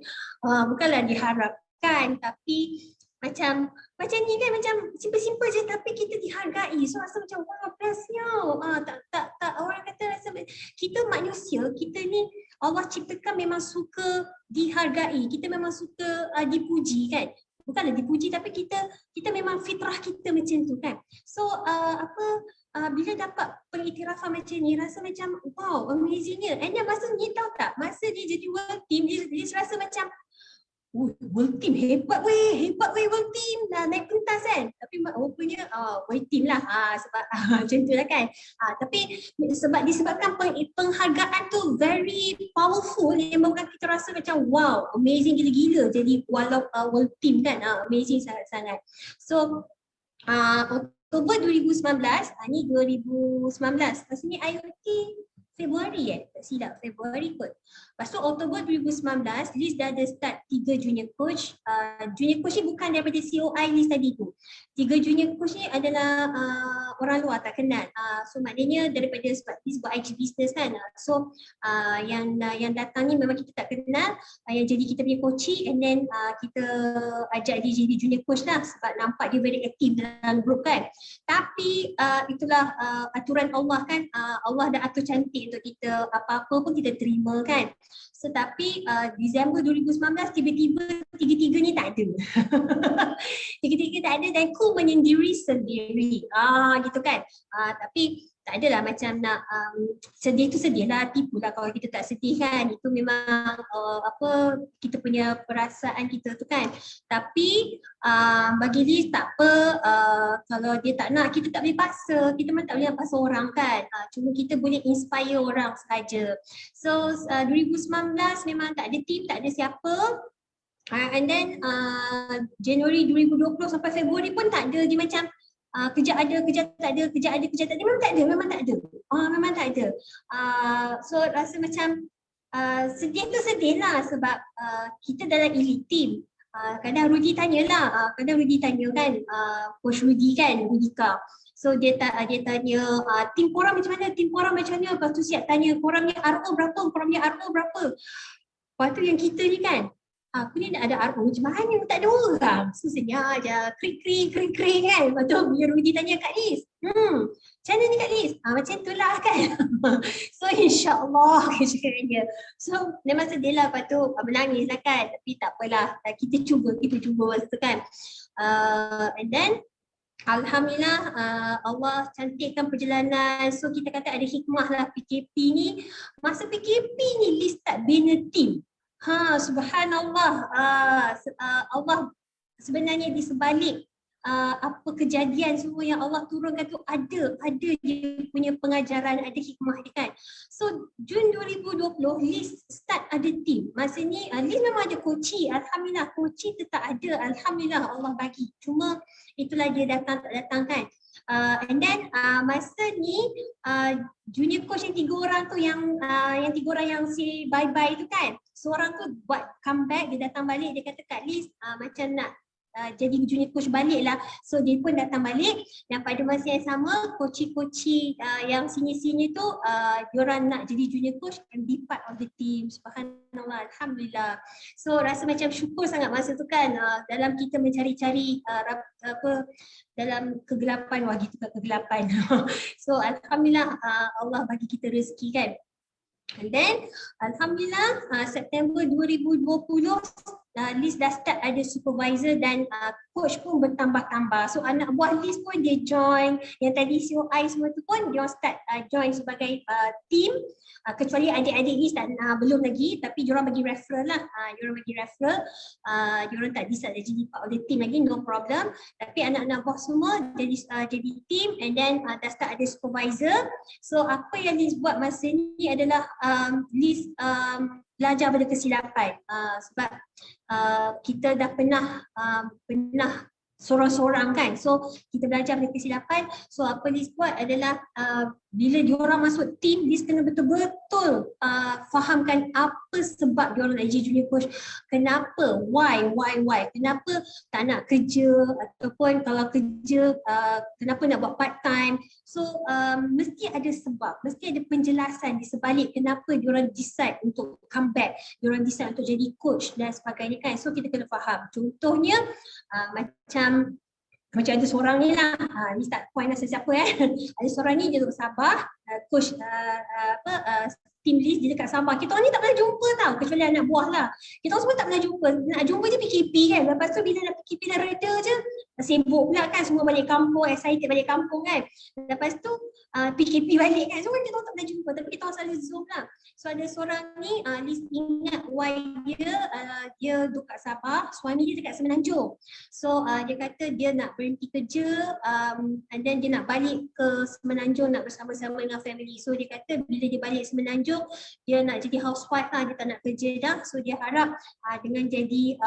Speaker 2: Bukanlah diharapkan tapi macam ni kan macam simple-simple je tapi kita dihargai. So rasa macam wah bestnya. Tak orang kata rasa kita manusia, kita ni Allah ciptakan memang suka dihargai. Kita memang suka dipuji kan. Bukanlah dipuji tapi kita memang fitrah kita macam tu kan. So bila dapat pengiktirafan macam ni rasa macam wow amazingnya. And then masa ni tahu tak, masa dia jadi world team dia rasa macam world team hebat weh world team dah naik pentas kan. Tapi rupanya world team lah sebab macam tu lah kan. Tapi disebabkan penghargaan tu very powerful yang membuat kita rasa macam wow amazing gila-gila jadi walau world team kan. Amazing sangat-sangat. So Oktober 2019 ni 2019 masa ni IoT Februari tak silap Februari kot. Lepas tu Oktober 2019 Liz dah ada start 3 junior coach. Junior coach ni bukan daripada COI Liz tadi tu. 3 junior coach ni adalah orang luar tak kenal. So maknanya daripada sebab Liz buat IG business kan. So yang datang ni memang kita tak kenal. Yang jadi kita punya coaching and then kita ajak dia jadi junior coach lah sebab nampak dia very active dalam group kan. Tapi itulah aturan Allah kan. Allah dah atur cantik untuk kita apa-apa pun kita terima kan. Tetapi Disember 2019 tiba-tiba tiga-tiga ni tak ada. Tiga-tiga tak ada dan ku menyendiri sendiri. Gitu kan. Tapi tak adalah macam nak sedih tu sedih lah, tipu lah kalau kita tak sedih kan. Itu memang kita punya perasaan kita tu kan. Tapi bagi Liz tak apa, kalau dia tak nak kita tak boleh paksa, kita memang tak boleh paksa orang kan. Cuma kita boleh inspire orang sahaja. So 2019 memang tak ada team, tak ada siapa. And then Januari 2020 sampai Februari pun tak ada. Dia macam kerja ada, kerja tak ada, kerja ada, kerja tak ada. Memang tak ada, memang tak ada. Memang tak ada. So rasa macam sedih tu sedih lah sebab kita dalam elite team. Kadang Rudy tanyalah, kadang Rudy tanya kan, Coach Rudy kan, Rudika. So dia tanya, tim korang macam mana, tim korang macam mana. Lepas tu siap tanya, korangnya RO berapa, korangnya RO berapa. Lepas tu yang kita ni kan, aku ni nak ada RO macam mana, tak ada orang. So senyap je, krik kan. Lepas tu bila Rudy tanya, Kak Liz, macam mana ni Kak Liz? Macam tu lah kan. So insyaAllah dia. So memang sedih lah, lepas tu menangis lah kan. Tapi tak apalah, kita cuba masa tu kan. And then Alhamdulillah Allah cantikkan perjalanan. So kita kata ada hikmah lah PKP ni. Masa PKP ni Liz tak bina team. Subhanallah, Allah sebenarnya di sebalik apa kejadian semua yang Allah turunkan tu ada dia punya pengajaran, ada hikmah dia kan. So Jun 2020 Liz start ada team. Masa ni Liz memang ada coaching, alhamdulillah coaching tetap ada, alhamdulillah Allah bagi. Cuma itulah dia datang tak datang kan. And then masa ni junior coach yang 3 orang tu yang 3 orang yang say bye-bye tu kan, seorang tu buat comeback, dia datang balik, dia kata Kak Liz macam nak jadi junior coach balik lah. So dia pun datang balik dan pada masa yang sama coach-coach yang senior-senior tu diorang nak jadi junior coach and be part of the team. Subhanallah, alhamdulillah. So rasa macam syukur sangat masa tu kan, dalam kita mencari-cari dalam kegelapan, gitu kan kegelapan. So alhamdulillah Allah bagi kita rezeki kan. And then alhamdulillah September 2020 Liz dah start ada supervisor dan coach pun bertambah-tambah. So anak buah Liz pun dia join, yang tadi COI semua tu pun dia start join sebagai team. Kecuali adik-adik Liz belum lagi, tapi diorang bagi referral lah. Diorang tak decide jadi part of the team lagi, no problem. Tapi anak-anak buah semua jadi team and then dah start ada supervisor. So apa yang Liz buat masa ni adalah Liz belajar pada kesilapan, sebab kita dah pernah sorang-sorang kan. So kita belajar dari kesilapan. So apa Liz buat adalah bila diorang masuk team, Liz kena betul-betul fahamkan apa sebab diorang nak jadi junior coach. Kenapa? Why? Kenapa tak nak kerja, ataupun kalau kerja kenapa nak buat part time. So mesti ada sebab, mesti ada penjelasan di sebalik kenapa diorang decide untuk come back, diorang decide untuk jadi coach dan sebagainya kan. So kita kena faham. Contohnya macam ada seorang ni lah, ni tak point lah sesiapa ada seorang ni dia duduk Sabah, coach team Liz dia dekat Sabah. Kita orang ni tak pernah jumpa tau, kecuali anak buah lah. Kita orang semua tak pernah jumpa. Nak jumpa je PKP kan. Lepas tu bila nak PKP dah reda je, sibuk pula kan, semua balik kampung, excited balik kampung kan. Lepas tu PKP balik kan. So kita orang tak pernah jumpa, tapi kita orang selalu Zoom lah. So ada seorang ni, Liz ingat why dia duduk kat Sabah, suami dia dekat Semenanjung. So dia kata dia nak berhenti kerja, and then dia nak balik ke Semenanjung nak bersama-sama dengan family. So dia kata bila dia balik Semenanjung, dia nak jadi housewife lah, dia tak nak kerja dah. So dia harap dengan jadi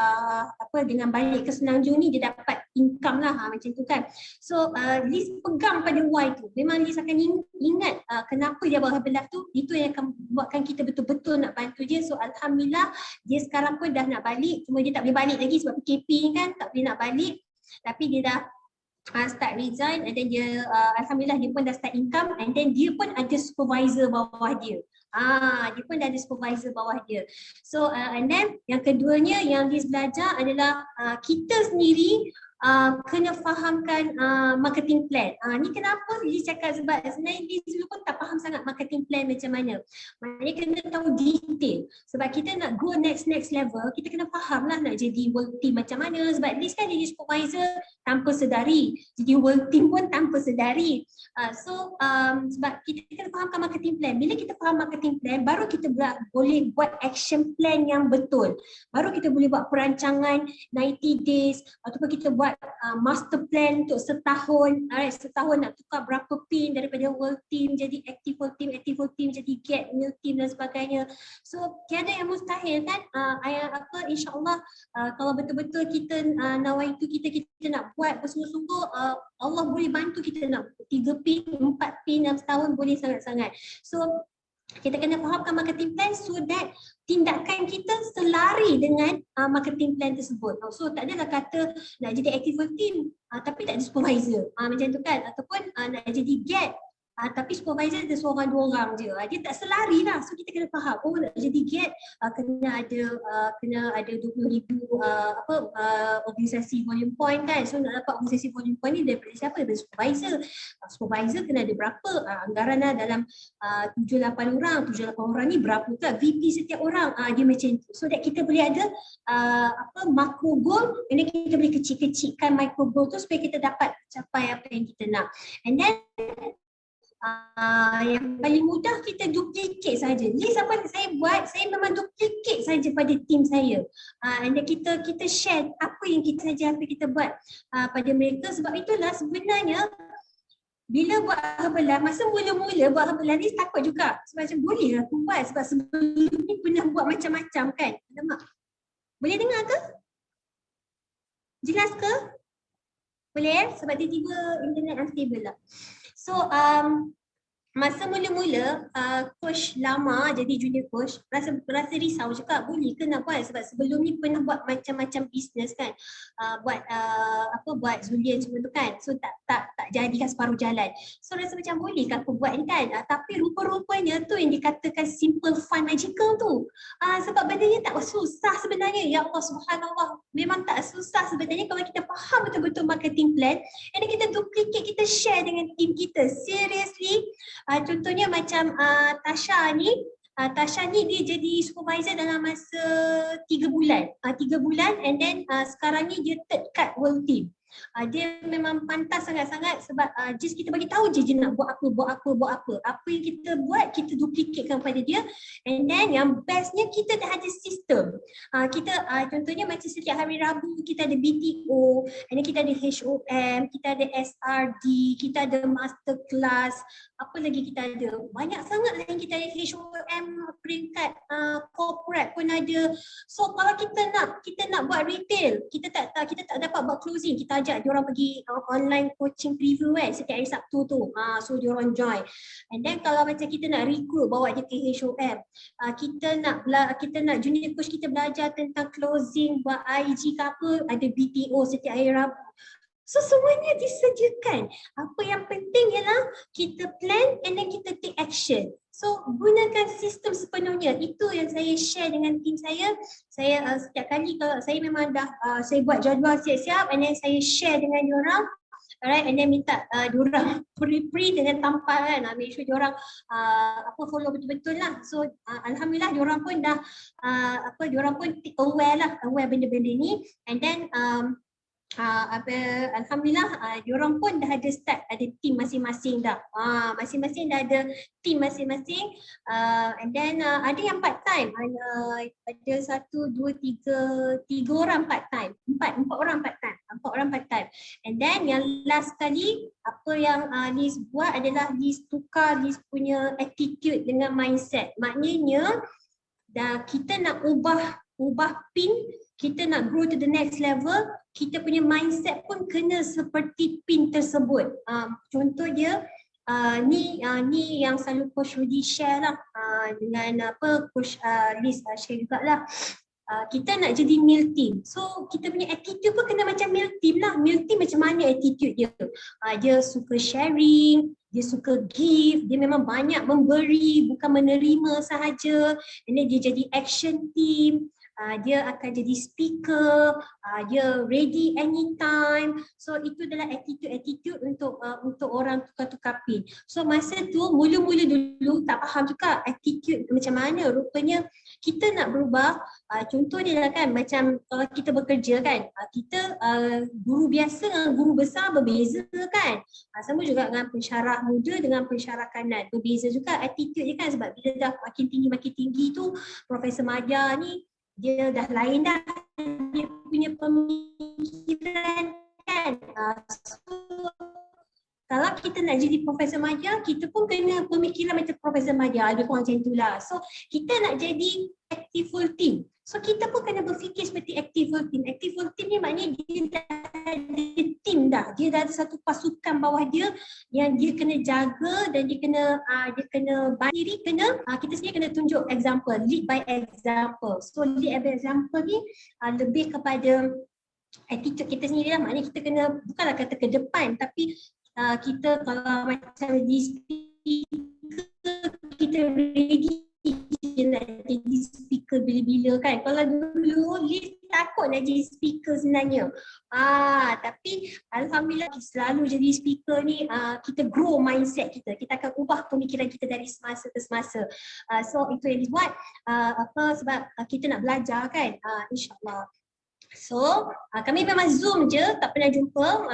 Speaker 2: dengan balik ke Semenanjung ni dia dapat income lah, macam tu kan. So Liz pegang pada why tu. Memang Liz akan ingat kenapa dia buat belah tu. Itu yang akan buatkan kita betul-betul nak bantu dia. So alhamdulillah dia sekarang pun dah nak balik. Cuma dia tak boleh balik lagi sebab PKP kan, tak boleh nak balik. Tapi dia dah start resign, and then dia alhamdulillah dia pun dah start income, and then dia pun ada supervisor bawah dia. Dia pun dah ada supervisor bawah dia. So and then yang keduanya yang Liz belajar adalah kita sendiri kena fahamkan marketing plan. Ni kenapa dia cakap, sebab sebenarnya dia dulu pun tak faham sangat marketing plan macam mana. Maknanya kena tahu detail. Sebab kita nak go next level, kita kena faham lah nak jadi world team macam mana. Sebab Liz kan jadi supervisor tanpa sedari, jadi world team pun tanpa sedari. Sebab kita kena fahamkan marketing plan. Bila kita faham marketing plan, baru kita boleh buat action plan yang betul. Baru kita boleh buat perancangan 90 days ataupun kita buat master plan untuk setahun. Setahun nak tukar berapa pin daripada world team jadi active world team jadi get new team dan sebagainya. So tiada yang mustahil kan. InsyaAllah kalau betul-betul kita nawai itu kita nak buat bersungguh-sungguh, Allah boleh bantu kita nak 3 pin, 4 pin dalam setahun, boleh sangat-sangat. So kita kena fahamkan marketing plan so that tindakan kita selari dengan marketing plan tersebut. So tak adalah kata nak jadi active team tapi tak ada supervisor, macam tu kan. Ataupun nak jadi get tapi supervisor ada seorang dua orang je, dia tak selari lah. So kita kena faham, nak jadi get kena ada 20,000 organisasi volume point kan. So nak dapat organisasi volume point ni daripada siapa? Daripada supervisor. Supervisor kena ada berapa, anggaran lah dalam 7-8 orang ni berapa kan VP setiap orang, dia macam tu. So that kita boleh ada macro goal, and then kita boleh kecil-kecilkan micro goal tu supaya kita dapat capai apa yang kita nak. And then yang paling mudah kita duplicate saja. List apa yang saya buat, saya memang duplicate saja pada tim saya. And then kita share apa yang kita buat pada mereka. Sebab itulah sebenarnya bila buat Herbalife, masa mula-mula buat Herbalife ni takut juga. Sebab macam boleh aku buat, sebab sebelum ni pernah buat macam-macam kan. Alamak. Boleh dengar ke? Jelas ke? Boleh sebab tiba-tiba internet unstable lah. So masa mula-mula coach lama jadi junior coach rasa risau juga, boleh ke nak buat, sebab sebelum ni pernah buat macam-macam bisnes kan, buat Zulian semua tu kan. So tak jadikan separuh jalan. So rasa macam boleh ke aku buat ni kan. Tapi rupa-rupanya tu yang dikatakan simple fun magical tu. Sebab benda tak susah sebenarnya. Ya Allah subhanallah, memang tak susah sebenarnya kalau kita faham betul-betul marketing plan. And then kita duplicate, kita share dengan tim kita. Seriously, contohnya macam Tasha ni dia jadi supervisor dalam masa 3 bulan. 3 bulan, and then sekarang ni dia third cut world team. Dia memang pantas sangat-sangat sebab just kita bagi tahu je dia nak buat apa. Apa yang kita buat, kita duplikatekan pada dia. And then yang bestnya kita dah ada sistem. Contohnya macam setiap hari Rabu kita ada BTO, and then kita ada HOM, kita ada SRD, kita ada master class. Apa lagi kita ada? Banyak sangat lah yang kita ada. HOM peringkat corporate pun ada. So kalau kita nak buat retail, kita tak dapat buat closing, kita ajak diorang pergi online coaching preview setiap hari Sabtu tu. So diorang join. And then kalau macam kita nak recruit, bawa dia ke HOM, kita nak junior coach kita belajar tentang closing, buat IG ke apa, ada BTO setiap hari Rabu. So semuanya disediakan. Apa yang penting ialah kita plan and then kita take action. So gunakan sistem sepenuhnya. Itu yang saya share dengan tim saya. Saya setiap kali kalau saya memang dah saya buat jadual siap-siap, and then saya share dengan diorang. Alright, and then minta diorang pre dengan tampal kan. Make sure diorang follow betul-betul lah. So alhamdulillah diorang pun dah diorang pun aware benda-benda ni. And then alhamdulillah diorang pun dah ada start, ada team masing-masing dah. Masing-masing dah ada team masing-masing. And then ada yang part time. Ada 1, 2, 3 orang part time. 4 orang part time. 4 orang part time. And then yang last kali apa yang Liz buat adalah Liz tukar Liz punya attitude dengan mindset. Maknanya kita nak ubah pin, kita nak grow to the next level, kita punya mindset pun kena seperti pin tersebut. Contoh dia ni yang selalu Coach Rudy share lah dengan Coach Liz share jugalah. Kita nak jadi meal team. So kita punya attitude pun kena macam meal team lah. Meal team macam mana attitude dia? Dia suka sharing, dia suka give, dia memang banyak memberi, bukan menerima sahaja. And then dia jadi action team. dia akan jadi speaker, dia ready anytime. So itu adalah attitude untuk orang tukar-tukar pin. So masa tu mula-mula dulu tak faham juga attitude macam mana. Rupanya kita nak berubah. Contoh dia lah kan, macam kalau kita bekerja kan, kita guru biasa dengan guru besar berbeza kan. Sama juga dengan pensyarah muda dengan pensyarah kanan, berbeza juga attitude dia kan, sebab bila dah makin tinggi tu Profesor Maja ni dia dah lain dah dia punya pemikiran kan. So kalau kita nak jadi Profesor Maja, kita pun kena pemikiran macam Profesor Maja, lebih kurang macam itulah. So kita nak jadi active full team, so kita pun kena berfikir seperti active full team. Active full team ni maknanya dia dah ada team dah, dia dah ada satu pasukan bawah dia yang dia kena jaga dan dia kena diri, kita sendiri kena tunjuk example, lead by example. So lead by example ni lebih kepada attitude kita sendiri lah, maknanya kita kena bukanlah kata ke depan, tapi kita kalau macam di speaker kita ready je nak jadi speaker bila-bila kan. Kalau dulu Liz takut nak jadi speaker sebenarnya. Tapi alhamdulillah selalu jadi speaker ni kita grow mindset kita. Kita akan ubah pemikiran kita dari semasa ke semasa. So itu yang dibuat sebab kita nak belajar kan, insyaAllah. So kami memang Zoom je, tak pernah jumpa.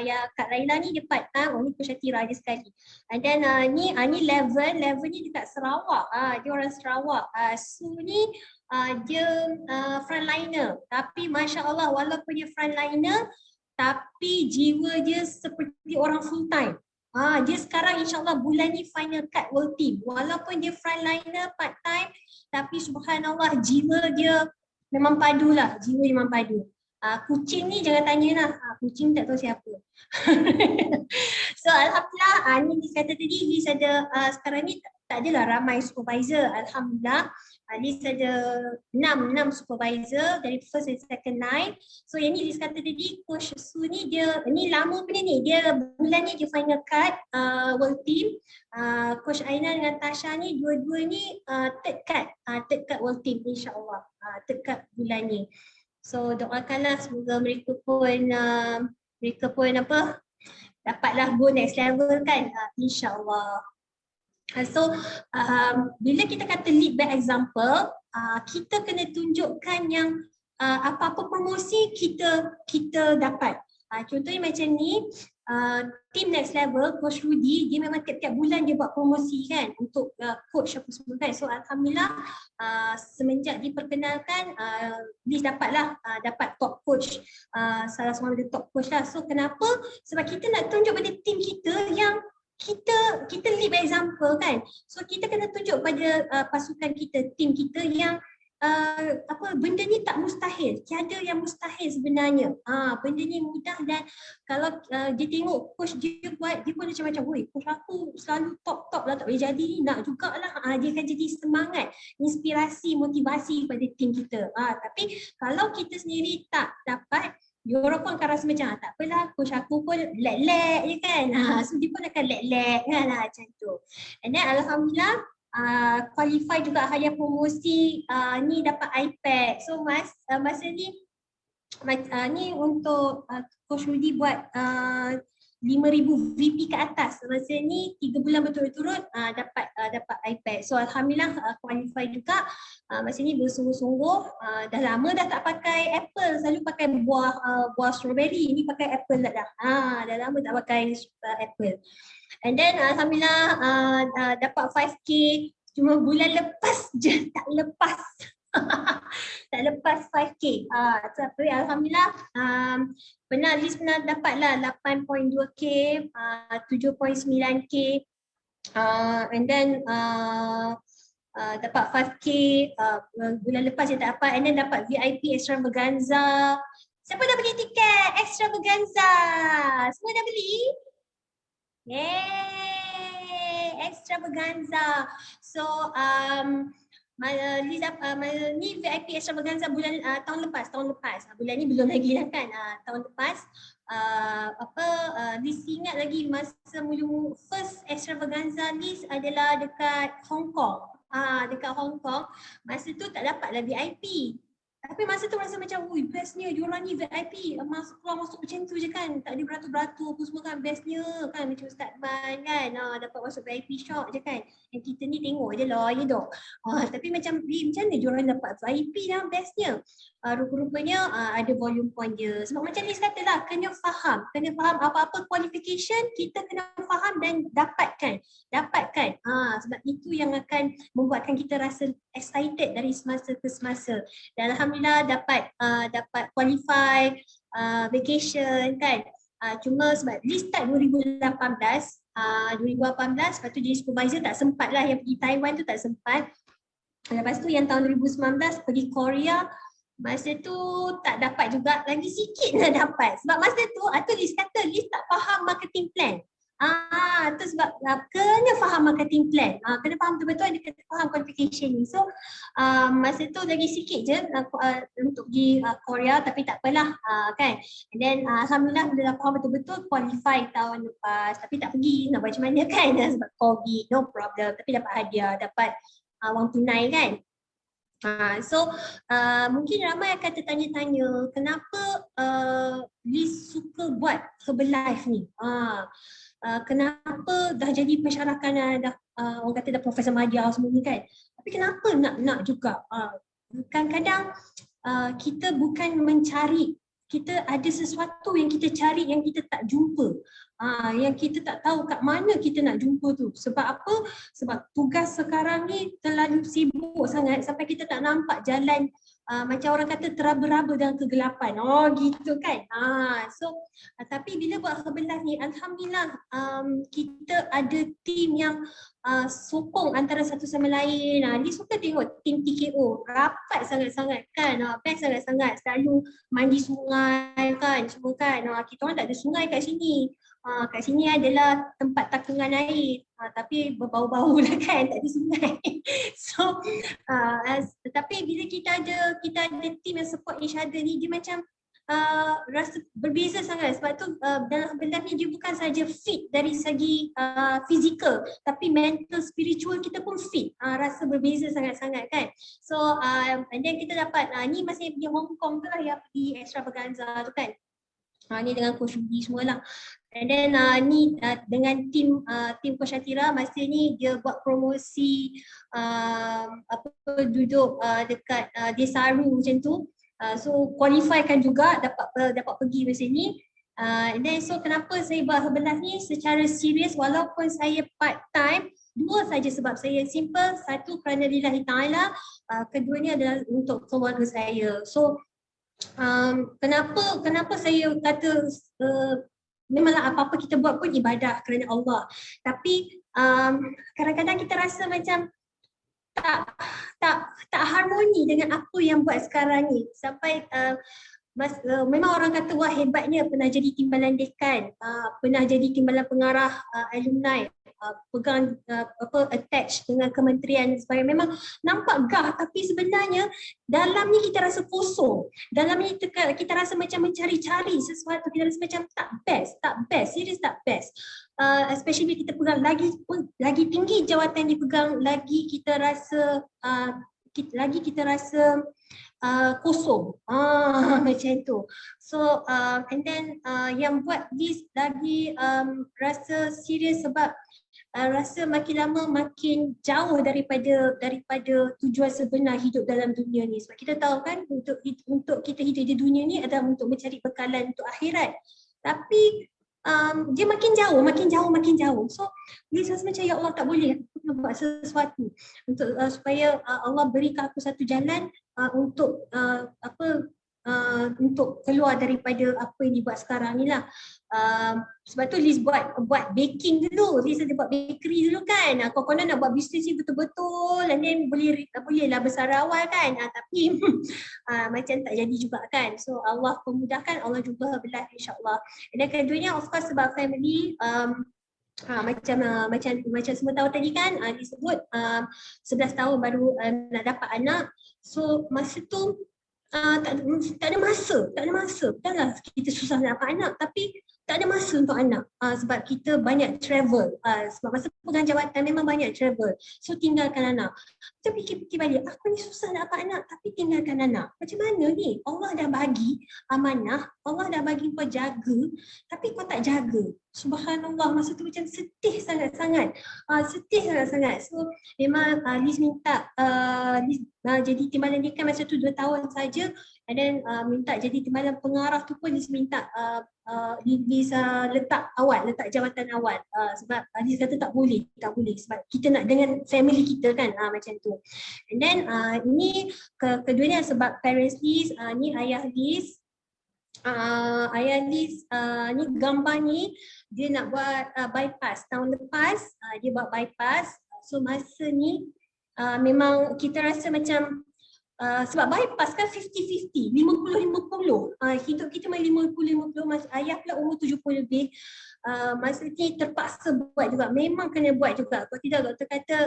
Speaker 2: Ya Kak Laila ni dia part time, ni Coach Atira je sekali. And then ni level ni dekat Sarawak. Dia orang Sarawak. Su ni dia frontliner. Tapi Masya Allah, walaupun dia frontliner, tapi jiwa dia seperti orang full time. Dia sekarang insyaAllah bulan ni final cut world team. Walaupun dia frontliner part time, tapi subhanallah jiwa dia memang padu lah, jiwa memang padu. Kucing ni jangan tanya lah, kucing tak tahu siapa. So alhamdulillah, ni Liz kata tadi, Liz ada sekarang ni tak adalah ramai supervisor. Alhamdulillah, Liz ada 6 supervisor dari first and second line. So yang ni Liz kata tadi, Coach Su ni dia, ni lama punya ni, dia bulan ni dia final cut world team. Coach Aina dengan Tasha ni dua-dua ni third cut world team insyaAllah, third cut bulan ni. So doakanlah semoga mereka pun dapatlah go next level kan, insyaAllah. So bila kita kata lead by example, kita kena tunjukkan yang apa-apa promosi kita dapat. Contohnya macam ni, team next level, Coach Rudy, dia memang tiap-tiap bulan dia buat promosi kan untuk coach apa semua kan. So alhamdulillah semenjak diperkenalkan, Liz dapat top coach, salah seorang dari top coach lah. So kenapa? Sebab kita nak tunjuk pada team kita yang kita lead by example kan. So kita kena tunjuk pada pasukan kita, team kita yang benda ni tak mustahil. Tiada yang mustahil sebenarnya. Benda ni mudah, dan kalau dia tengok coach dia buat, dia pun macam-macam, "Woi, coach aku selalu top lah, tak boleh jadi ni, nak jugalah." Dia akan jadi semangat, inspirasi, motivasi pada tim kita. Tapi kalau kita sendiri tak dapat, diorang pun akan rasa macam tak apalah, coach aku pun lag je kan. So dia pun akan lag kan macam tu. And then alhamdulillah qualify juga hadiah promosi, ni dapat iPad. So masa ni ni untuk Coach Rudy buat 5,000 VP ke atas. Masa ni 3 bulan berturut-turut dapat iPad. So alhamdulillah qualify juga. Masa ni bersungguh-sungguh, dah lama dah tak pakai Apple, selalu pakai buah strawberry. Ni pakai Apple dah. Dah lama tak pakai Apple. And then alhamdulillah dapat 5K, cuma bulan lepas je tak lepas. Tak lepas 5K. Tapi alhamdulillah Liz pernah dapatlah 8.2K, 7.9K, and then dapat 5K bulan lepas je tak dapat. And then dapat VIP extravaganza. Siapa dah beli tiket extravaganza? Semua dah beli? Yeay, extravaganza. So Liz ni VIP extravaganza bulan tahun lepas. Bulan ni belum lagi lah kan. Tahun lepas Liz ingat lagi masa mula first extravaganza Liz adalah dekat Hong Kong. dekat Hong Kong, masa tu tak dapatlah VIP. Tapi masa tu rasa macam, ui bestnya diorang ni VIP, masuk keluar masuk macam tu je kan, tak ada beratur-beratur apa semua kan, bestnya kan, macam Ustaz Man kan, dapat masuk VIP shop je kan. Yang kita ni tengok je lah, ya dok. Tapi macam, macam mana diorang dapat VIP lah, bestnya. Rupa-rupanya ada volume point dia. Sebab macam Liz kata lah, kena faham apa-apa qualification, kita kena faham dan dapatkan. Sebab itu yang akan membuatkan kita rasa excited dari semasa ke semasa. Dan alhamdulillah dapat qualify vacation kan. Cuma sebab Liz start 2018, lepas tu jadi supervisor tak sempat lah, yang pergi Taiwan tu tak sempat. Lepas tu yang tahun 2019 pergi Korea, masa tu tak dapat juga, lagi sikit lah dapat. Sebab masa tu Liz kata Liz tak faham marketing plan. Tu sebab kena faham marketing plan. Kena faham betul-betul, dia kena faham qualification ni. So masa tu lagi sikit je untuk pergi Korea, tapi tak apalah kan. And then alhamdulillah bila dah faham betul-betul, qualify tahun lepas, tapi tak pergi, nak buat macam mana kan, sebab COVID, no problem. Tapi dapat hadiah, dapat wang tunai kan. So mungkin ramai akan tertanya-tanya kenapa Liz suka buat Herbalife ni. Kenapa dah jadi pensyarakan, dah orang kata dah Profesor Madya semua ni kan. Tapi kenapa nak juga? Kadang-kadang kita bukan mencari, kita ada sesuatu yang kita cari yang kita tak jumpa. Yang kita tak tahu kat mana kita nak jumpa tu. Sebab apa? Sebab tugas sekarang ni terlalu sibuk sangat sampai kita tak nampak jalan, macam orang kata teraba-raba dalam kegelapan. Gitu kan. Tapi bila buat Herbalife ni, alhamdulillah kita ada tim yang sokong antara satu sama lain. Dia suka tengok tim TKO rapat sangat-sangat kan. Best sangat-sangat, selalu mandi sungai kan, semua kan. Kita orang tak ada sungai kat sini. Kat sini adalah tempat takungan air, tapi berbau-bau lah kan, tak ada sungai. So tapi bila kita ada team yang support each other ni, dia macam rasa berbeza sangat. Sebab tu dalam benda ni dia bukan saja fit dari segi fizikal, tapi mental, spiritual kita pun fit. Rasa berbeza sangat-sangat kan. So and then kita dapat ni masa pergi Hong Kong tu lah, yang pergi extravaganza tu kan. Ni dengan Coach Rudy semualah. And then ni dengan tim Coach Atira, masa ni dia buat promosi duduk dekat Desaru macam tu. So qualify kan juga, dapat pergi masa ni. And then so kenapa saya buat Herbalife ni secara serius walaupun saya part time? Dua saja sebab saya, simple. Satu kerana lillahi ta'ala, keduanya adalah untuk keluarga saya. So kenapa saya kata memanglah apa-apa kita buat pun ibadah kerana Allah. Tapi kadang-kadang kita rasa macam tak harmoni dengan apa yang buat sekarang ni. Sampai memang orang kata wah hebatnya pernah jadi timbalan dekan, pernah jadi timbalan pengarah alumni, pegang attach dengan kementerian dan sebagainya. Memang nampak gah, tapi sebenarnya dalam ni kita rasa kosong. Dalam ni kita rasa macam mencari-cari sesuatu, kita rasa macam tak best, serius tak best. Especially kita pegang lagi tinggi jawatan dipegang, lagi kita rasa kosong. Macam tu. So and then yang buat this lagi rasa serius sebab rasa makin lama makin jauh daripada tujuan sebenar hidup dalam dunia ni. Sebab kita tahu kan untuk kita hidup di dunia ni adalah untuk mencari bekalan untuk akhirat. Tapi dia makin jauh. So dia rasa macam ya Allah, tak boleh aku nak buat sesuatu untuk supaya Allah berikan aku satu jalan untuk untuk keluar daripada apa yang dibuat sekarang ni lah. Sebab tu Liz buat baking dulu. Liz ada buat bakery dulu kan. Konon nak buat bisnes ni betul-betul, and then boleh lah besar awal kan. Tapi macam tak jadi juga kan. So Allah pemudahkan, Allah juga belah insyaAllah. Dan keduanya of course sebab family, macam semua tahu tadi kan, disebut 11 tahun baru nak dapat anak. So masa tu tak ada masa. Bukanlah kita susah nak dapat anak, tapi tak ada masa untuk anak sebab kita banyak travel, sebab masa pegang jawatan memang banyak travel, so tinggalkan anak. Kita fikir-fikir balik, aku ni susah nak dapat anak tapi tinggalkan anak, macam mana ni? Allah dah bagi amanah, Allah dah bagi kau jaga tapi kau tak jaga. Subhanallah, masa tu macam sedih sangat-sangat, sedih sangat-sangat. So memang Liz minta Liz, jadi timbalan dia kan masa tu 2 tahun saja, and then minta jadi timbalan pengarah tu pun Liz minta Liz letak jawatan awal, sebab Liz kata tak boleh sebab kita nak dengan family kita kan, macam tu. And then ini kedua ni sebab parents Liz, ni ayah Liz. Ayah Liz, ni gambar ni dia nak buat bypass tahun lepas, dia buat bypass. So masa ni memang kita rasa macam sebab bypass kan 50-50, 50-50. Hidup kita main 50-50, ayah pula umur 70 lebih. Masa ni terpaksa buat juga, memang kena buat juga. Kalau tidak doktor kata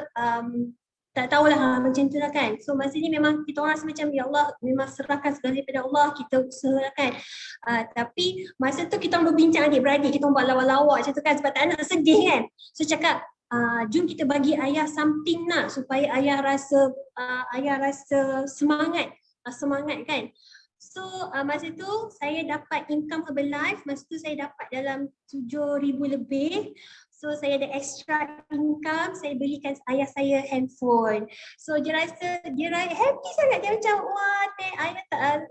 Speaker 2: tak tahulah macam tu lah kan. So masa ni memang kita orang rasa macam ya Allah, memang serahkan segala daripada Allah, kita usahakan. Tapi masa tu kita orang berbincang adik-beradik, kita orang buat lawak-lawak macam tu kan, sebab tak nak sedih kan. So cakap jom kita bagi ayah something nak supaya ayah rasa semangat kan. So masa tu saya dapat income Herbalife, masa tu saya dapat dalam 7,000 lebih. So saya ada extra income, saya belikan ayah saya handphone. So dia happy sangat, dia macam wah ayah tak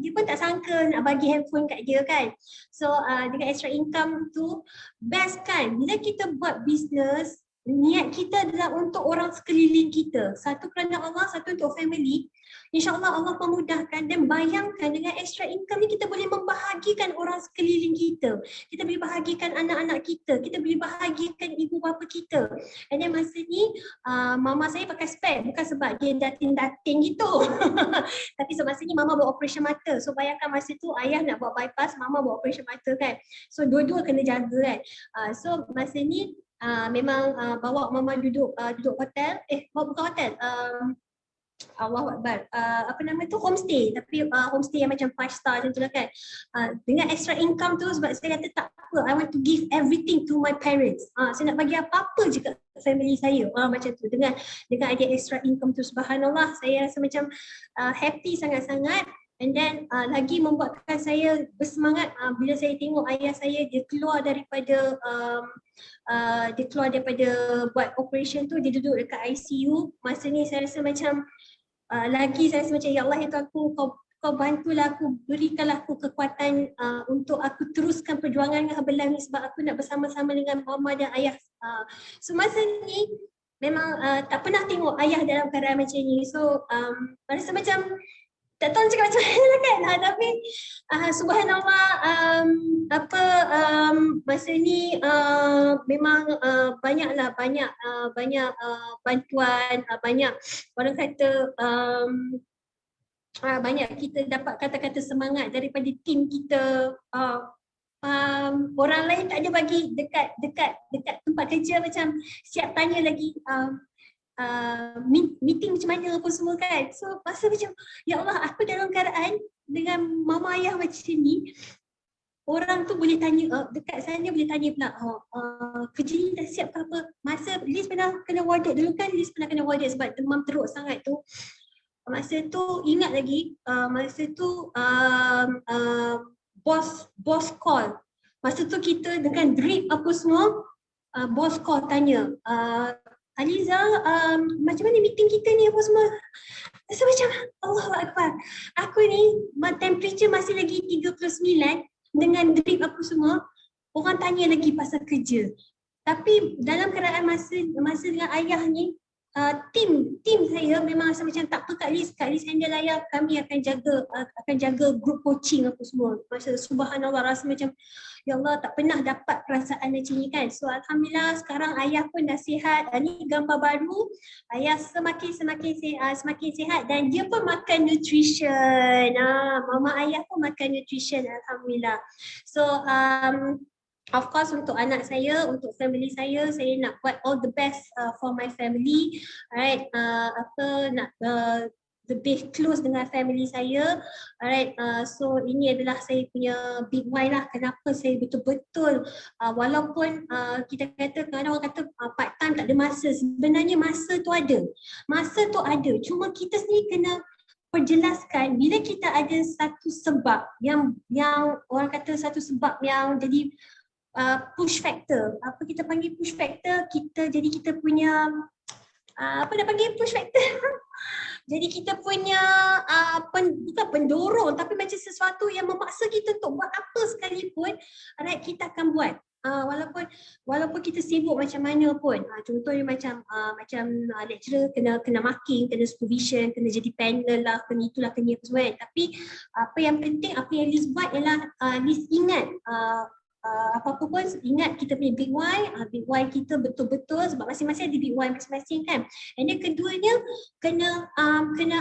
Speaker 2: dia pun tak sangka nak bagi handphone kat dia kan. So dengan extra income tu best kan, bila kita buat business, niat kita adalah untuk orang sekeliling kita. Satu kerana Allah, satu untuk family. InsyaAllah Allah memudahkan, dan bayangkan dengan extra income ni kita boleh membahagikan orang sekeliling kita. Kita boleh bahagikan anak-anak kita, kita boleh bahagikan ibu bapa kita. And then masa ni mama saya pakai spek, bukan sebab dia dating-dating gitu. Tapi sebab masa ni mama buat operation mata. So bayangkan masa tu ayah nak buat bypass, mama buat operation mata kan. So dua-dua kena jaga kan. So masa ni memang bawa mama duduk hotel, bukan hotel, Allahu Akbar, apa nama tu, homestay, tapi homestay yang macam 5 star macam tu lah kan. Dengan extra income tu, sebab saya kata tak apa, I want to give everything to my parents. Saya nak bagi apa-apa je kat family saya, macam tu. Dengan ada extra income tu, subhanallah, saya rasa macam happy sangat-sangat. And then lagi membuatkan saya bersemangat bila saya tengok ayah saya, dia keluar daripada buat operation tu, dia duduk dekat ICU. Masa ni saya rasa macam lagi saya rasa macam ya Allah, itu kau bantulah aku, berikanlah aku kekuatan untuk aku teruskan perjuangan dengan Herbalife ni, sebab aku nak bersama-sama dengan mama dan ayah. So masa ni memang tak pernah tengok ayah dalam keadaan macam ni. So rasa macam tak tahu cakap macam mana kan, tapi subhanallah, masa ni memang banyak bantuan, banyak orang kata banyak kita dapat kata-kata semangat daripada tim kita. Orang lain tak ada bagi dekat tempat kerja, macam siap tanya lagi meeting macam mana apa semua kan. So masa macam ya Allah, aku dalam keadaan dengan mama ayah macam ni, orang tu boleh tanya, dekat sana boleh tanya pula, kerja ni dah siap ke apa. Masa Liz pernah kena warded dulu kan, Liz pernah kena warded sebab demam teruk sangat tu. Masa tu ingat lagi, masa tu boss call. Masa tu kita dengan drip apa semua, boss call tanya, Aliza, macam mana meeting kita ni apa semua. So macam Allahu Akbar, aku ni temperature masih lagi 39 dengan drip apa semua, orang tanya lagi pasal kerja. Tapi dalam keadaan masa dengan ayah ni, tim saya memang rasa macam tak apa, Kak Liz handle ayah, kami akan jaga group coaching apa semua. Masa subhanallah, rasa macam ya Allah, tak pernah dapat perasaan macam ni kan. So alhamdulillah sekarang ayah pun dah sihat. Ni gambar baru, ayah semakin sihat, dan dia pun makan nutrition. Mama ayah pun makan nutrition, alhamdulillah. So of course untuk anak saya, untuk family saya nak buat all the best for my family. Alright, lebih close dengan family saya. Alright, so ini adalah saya punya big why lah kenapa saya betul-betul walaupun kita kata kadang orang kata part time tak ada masa, sebenarnya masa tu ada. Masa tu ada, cuma kita sendiri kena perjelaskan bila kita ada satu sebab yang orang kata satu sebab yang jadi push factor. Apa kita panggil push factor? Kita punya apa nak panggil push factor? Jadi kita punya bukan pendorong tapi macam sesuatu yang memaksa kita untuk buat apa sekalipun, alright, kita akan buat. Walaupun kita sibuk macam mana pun. Contohnya macam lecturer kena marking, kena supervision, kena jadi panel lah, kena itulah, kena apa semua kan. Tapi apa yang penting, apa yang Liz buat ialah Liz ingat apa-apa pun ingat kita punya big why kita betul-betul, sebab masing-masing ada big why masing-masing kan. And then keduanya kena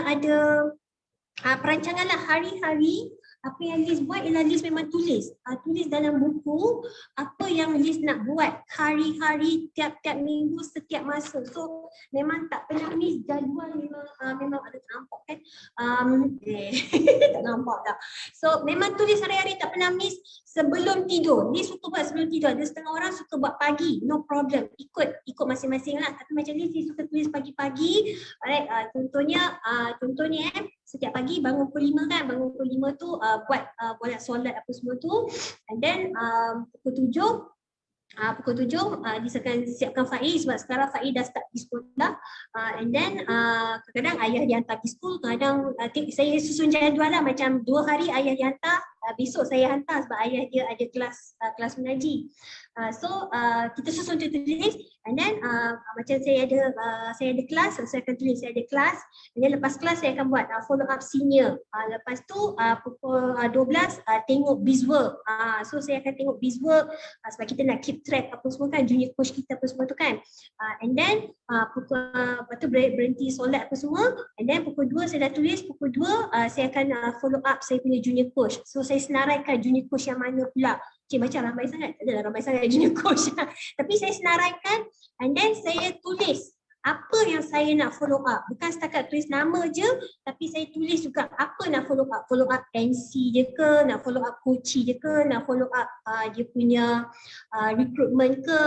Speaker 2: ada perancangan lah hari-hari. Apa yang Liz buat ialah Liz memang tulis dalam buku apa yang Liz nak buat hari-hari, tiap-tiap minggu, setiap masa. So memang tak pernah miss jadual, memang ada nampak kan. Tak nampak tak. So memang tulis hari-hari, tak pernah miss. Sebelum tidur, Liz suka buat sebelum tidur. Ada setengah orang suka buat pagi, no problem. Ikut masing-masing lah. Tapi macam Liz suka tulis pagi-pagi. Alright, contohnya setiap pagi bangun pukul 5 kan. Bangun pukul 5 tu buat solat apa semua tu. And then pukul 7 Liz akan siapkan Faiz sebab sekarang Faiz dah start di sekolah. And then kadang-kadang ayah dia hantar pergi sekolah, kadang saya susun jadual lah, macam 2 hari ayah dia hantar, besok saya hantar sebab ayah dia ada kelas mengaji. So kita susun tulis, and then macam saya ada kelas, saya akan tulis saya ada kelas, and then lepas kelas saya akan buat follow up senior. Lepas tu pukul 12 tengok bizwork. So saya akan tengok bizwork sebab kita nak keep track apa semua kan, junior coach kita apa semua tu kan. And then lepas tu berhenti solat apa semua, and then pukul 2 saya dah tulis, pukul 2 saya akan follow up saya punya junior coach. So saya senaraikan junior coach yang mana pula. Macam ramai sangat, tak adalah ramai sangat junior coach. Tapi saya senaraikan, and then saya tulis apa yang saya nak follow up. Bukan setakat tulis nama je, tapi saya tulis juga apa nak follow up. Follow up NC je ke, nak follow up coaching je ke, nak follow up dia punya recruitment ke.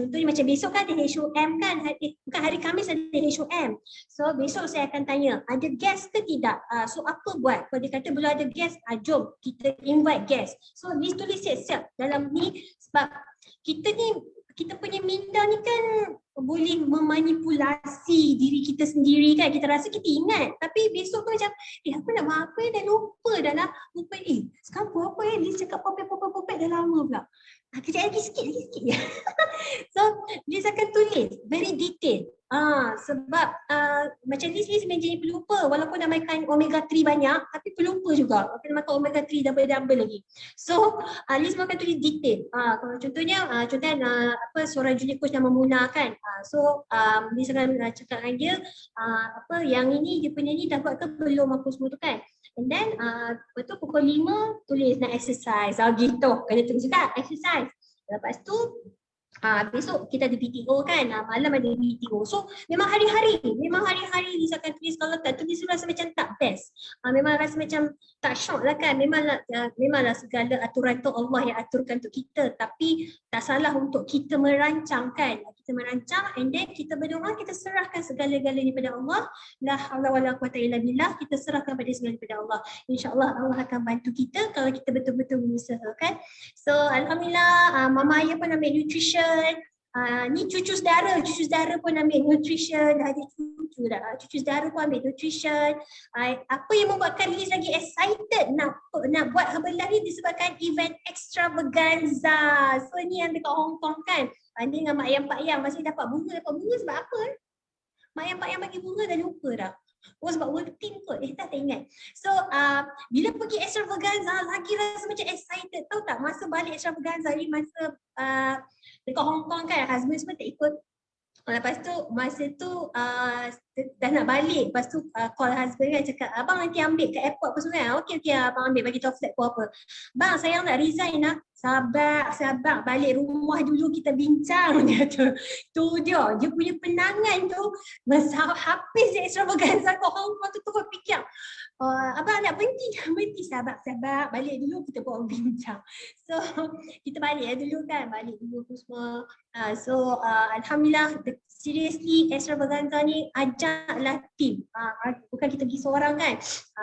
Speaker 2: Contohnya macam besok kan ada HOM kan, bukan hari Khamis ada HOM. So besok saya akan tanya, ada guest ke tidak? So apa buat? Kalau dia kata belum ada guest, jom kita invite guest. So list tulis siap-siap dalam ni, sebab kita punya minda ni kan boleh memanipulasi diri kita sendiri kan. Kita rasa kita ingat, tapi besok tu macam aku nak buat apa dah lupa dah lah. Lupa sekarang apa dia cakap popet dah lama pula. Kejap lagi sikit je. So Liz akan tulis very detail. Sebab macam Liz memang jadi pelupa, walaupun dah makan omega 3 banyak tapi pelupa juga. Kena makan omega 3 double lagi. So Liz akan tulis detail. Kalau contohnya seorang junior coach nama Muna kan. So Liz akan cakap dengan dia yang ini dia punya ni dah buat ke belum apa semua tu kan. And then lepas tu pukul 5 tulis nak exercise. Gitu. Kena tulis juga exercise. Lepas tu besok kita ada PTO kan, malam ada PTO. So memang hari-hari Liz akan tulis. Kalau tak tulis rasa macam tak best. Memang rasa macam tak syok lah kan. Memanglah segala aturan tu Allah yang aturkan untuk kita. Tapi tak salah untuk kita merancang kan. Kita merancang, and then kita berdoa, kita serahkan segala-galanya pada Allah. La haula wala quwwata illa billah. Kita serahkan pada segala pada Allah. InsyaAllah Allah akan bantu kita kalau kita betul-betul berusaha kan. So alhamdulillah, mama ayah pun ambil nutrition. Ni cucu saudara pun ambil nutrition. Dah ada cucu saudara pun ambil nutrition. Apa yang membuatkan Liz lagi excited nak buat Herbalife ni disebabkan event extravaganza. So ni yang dekat Hong Kong kan. Ni dengan Mak Ayam Pak Ayam masih dapat bunga sebab apa? Mak Ayam Pak Ayam bagi bunga dah lupa dah. Sebab world team kot. Tak ingat. So bila pergi extravaganza lagi rasa macam excited. Tahu tak masa balik extravaganza ni, masa dekat Hong Kong kan, husband semua tak ikut. Lepas tu masa tu dah nak balik, lepas tu call husband kan, cakap abang nanti ambil kat airport apa semua kan. Okey abang ambil, bagi tahu flat pun apa. Bang sayang nak resign lah. Sabar balik rumah dulu kita bincang, dia tu. Tu dia punya penangan tu masa habis extravaganza kat Hong Kong tu, fikir abang nak berhenti sabar balik dulu kita buat bincang. So kita balik dulu kan, balik dulu tu semua. Alhamdulillah, seriously Extravaganza ni ajaklah tim. Bukan kita pergi seorang kan.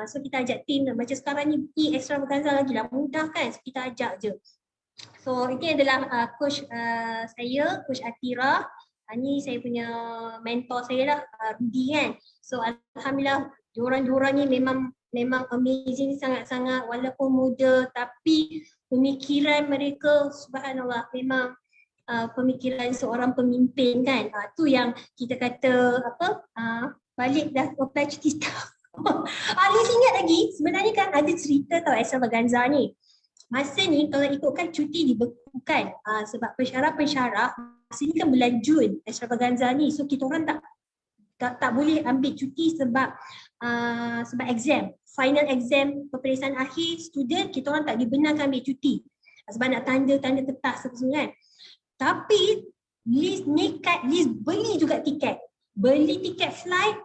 Speaker 2: So kita ajak tim. Macam sekarang ni Extravaganza lagi lah mudah kan. So kita ajak je. So ini adalah coach saya, coach Atira. Ni saya punya mentor saya lah, Rudy kan. So alhamdulillah diorang ni memang amazing sangat-sangat, walaupun muda tapi pemikiran mereka subhanallah memang pemikiran seorang pemimpin kan. Tu yang kita kata balik dah apply cuti staff. Liz ingat lagi sebenarnya kan ada cerita tau Extravaganza ni. Masa ni kalau ikutkan cuti dibekukan sebab pensyarah masa ni kan bulan Jun Extravaganza ni, so kita orang tak boleh ambil cuti sebab exam, final exam peperiksaan akhir student, kita orang tak dibenarkan ambil cuti sebab nak tanda kertas semua kan. Tapi Liz nekat, Liz beli juga tiket, beli tiket flight,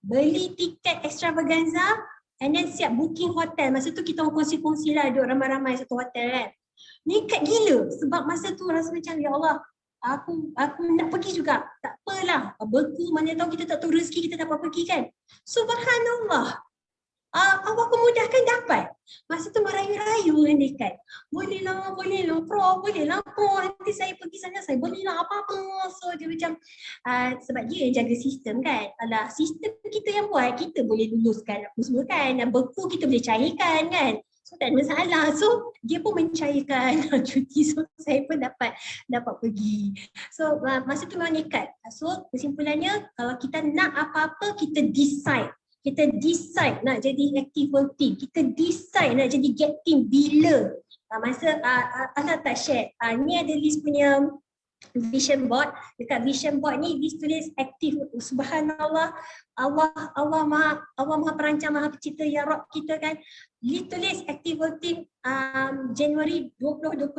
Speaker 2: beli tiket Extravaganza, and then siap booking hotel. Masa tu kita orang kongsi-kongsi lah, duduk ramai-ramai satu hotel kan. Nekat gila sebab masa tu rasa macam ya Allah, aku nak pergi juga. Tak apalah, beku mana tahu kita tak tahu rezeki kita dapat pergi kan. Subhanallah. Allah pemudahkan dapat. Masa tu merayu-rayu dengan dekat. Bolehlah Prof, bolehlah Prof. Nanti saya pergi sana, saya bolehlah apa-apa. So dia macam, sebab dia yang jaga sistem kan. Alah, sistem kita yang buat, kita boleh luluskan apa semua kan. Beku kita boleh cairkan kan. So tak ada masalah. So dia pun mencairkan cuti. So saya pun dapat pergi. So masa tu memang nekat. So kesimpulannya, kalau kita nak apa-apa, kita decide. Kita decide nak jadi active team. Kita decide nak jadi get team bila. Masa Azhar tak share. Ni ada list punya vision board. Dekat vision board ni list tulis active. Subhanallah. Allah maha perancang, maha pencipta ya Rabb kita kan. List tulis active team Januari 2021.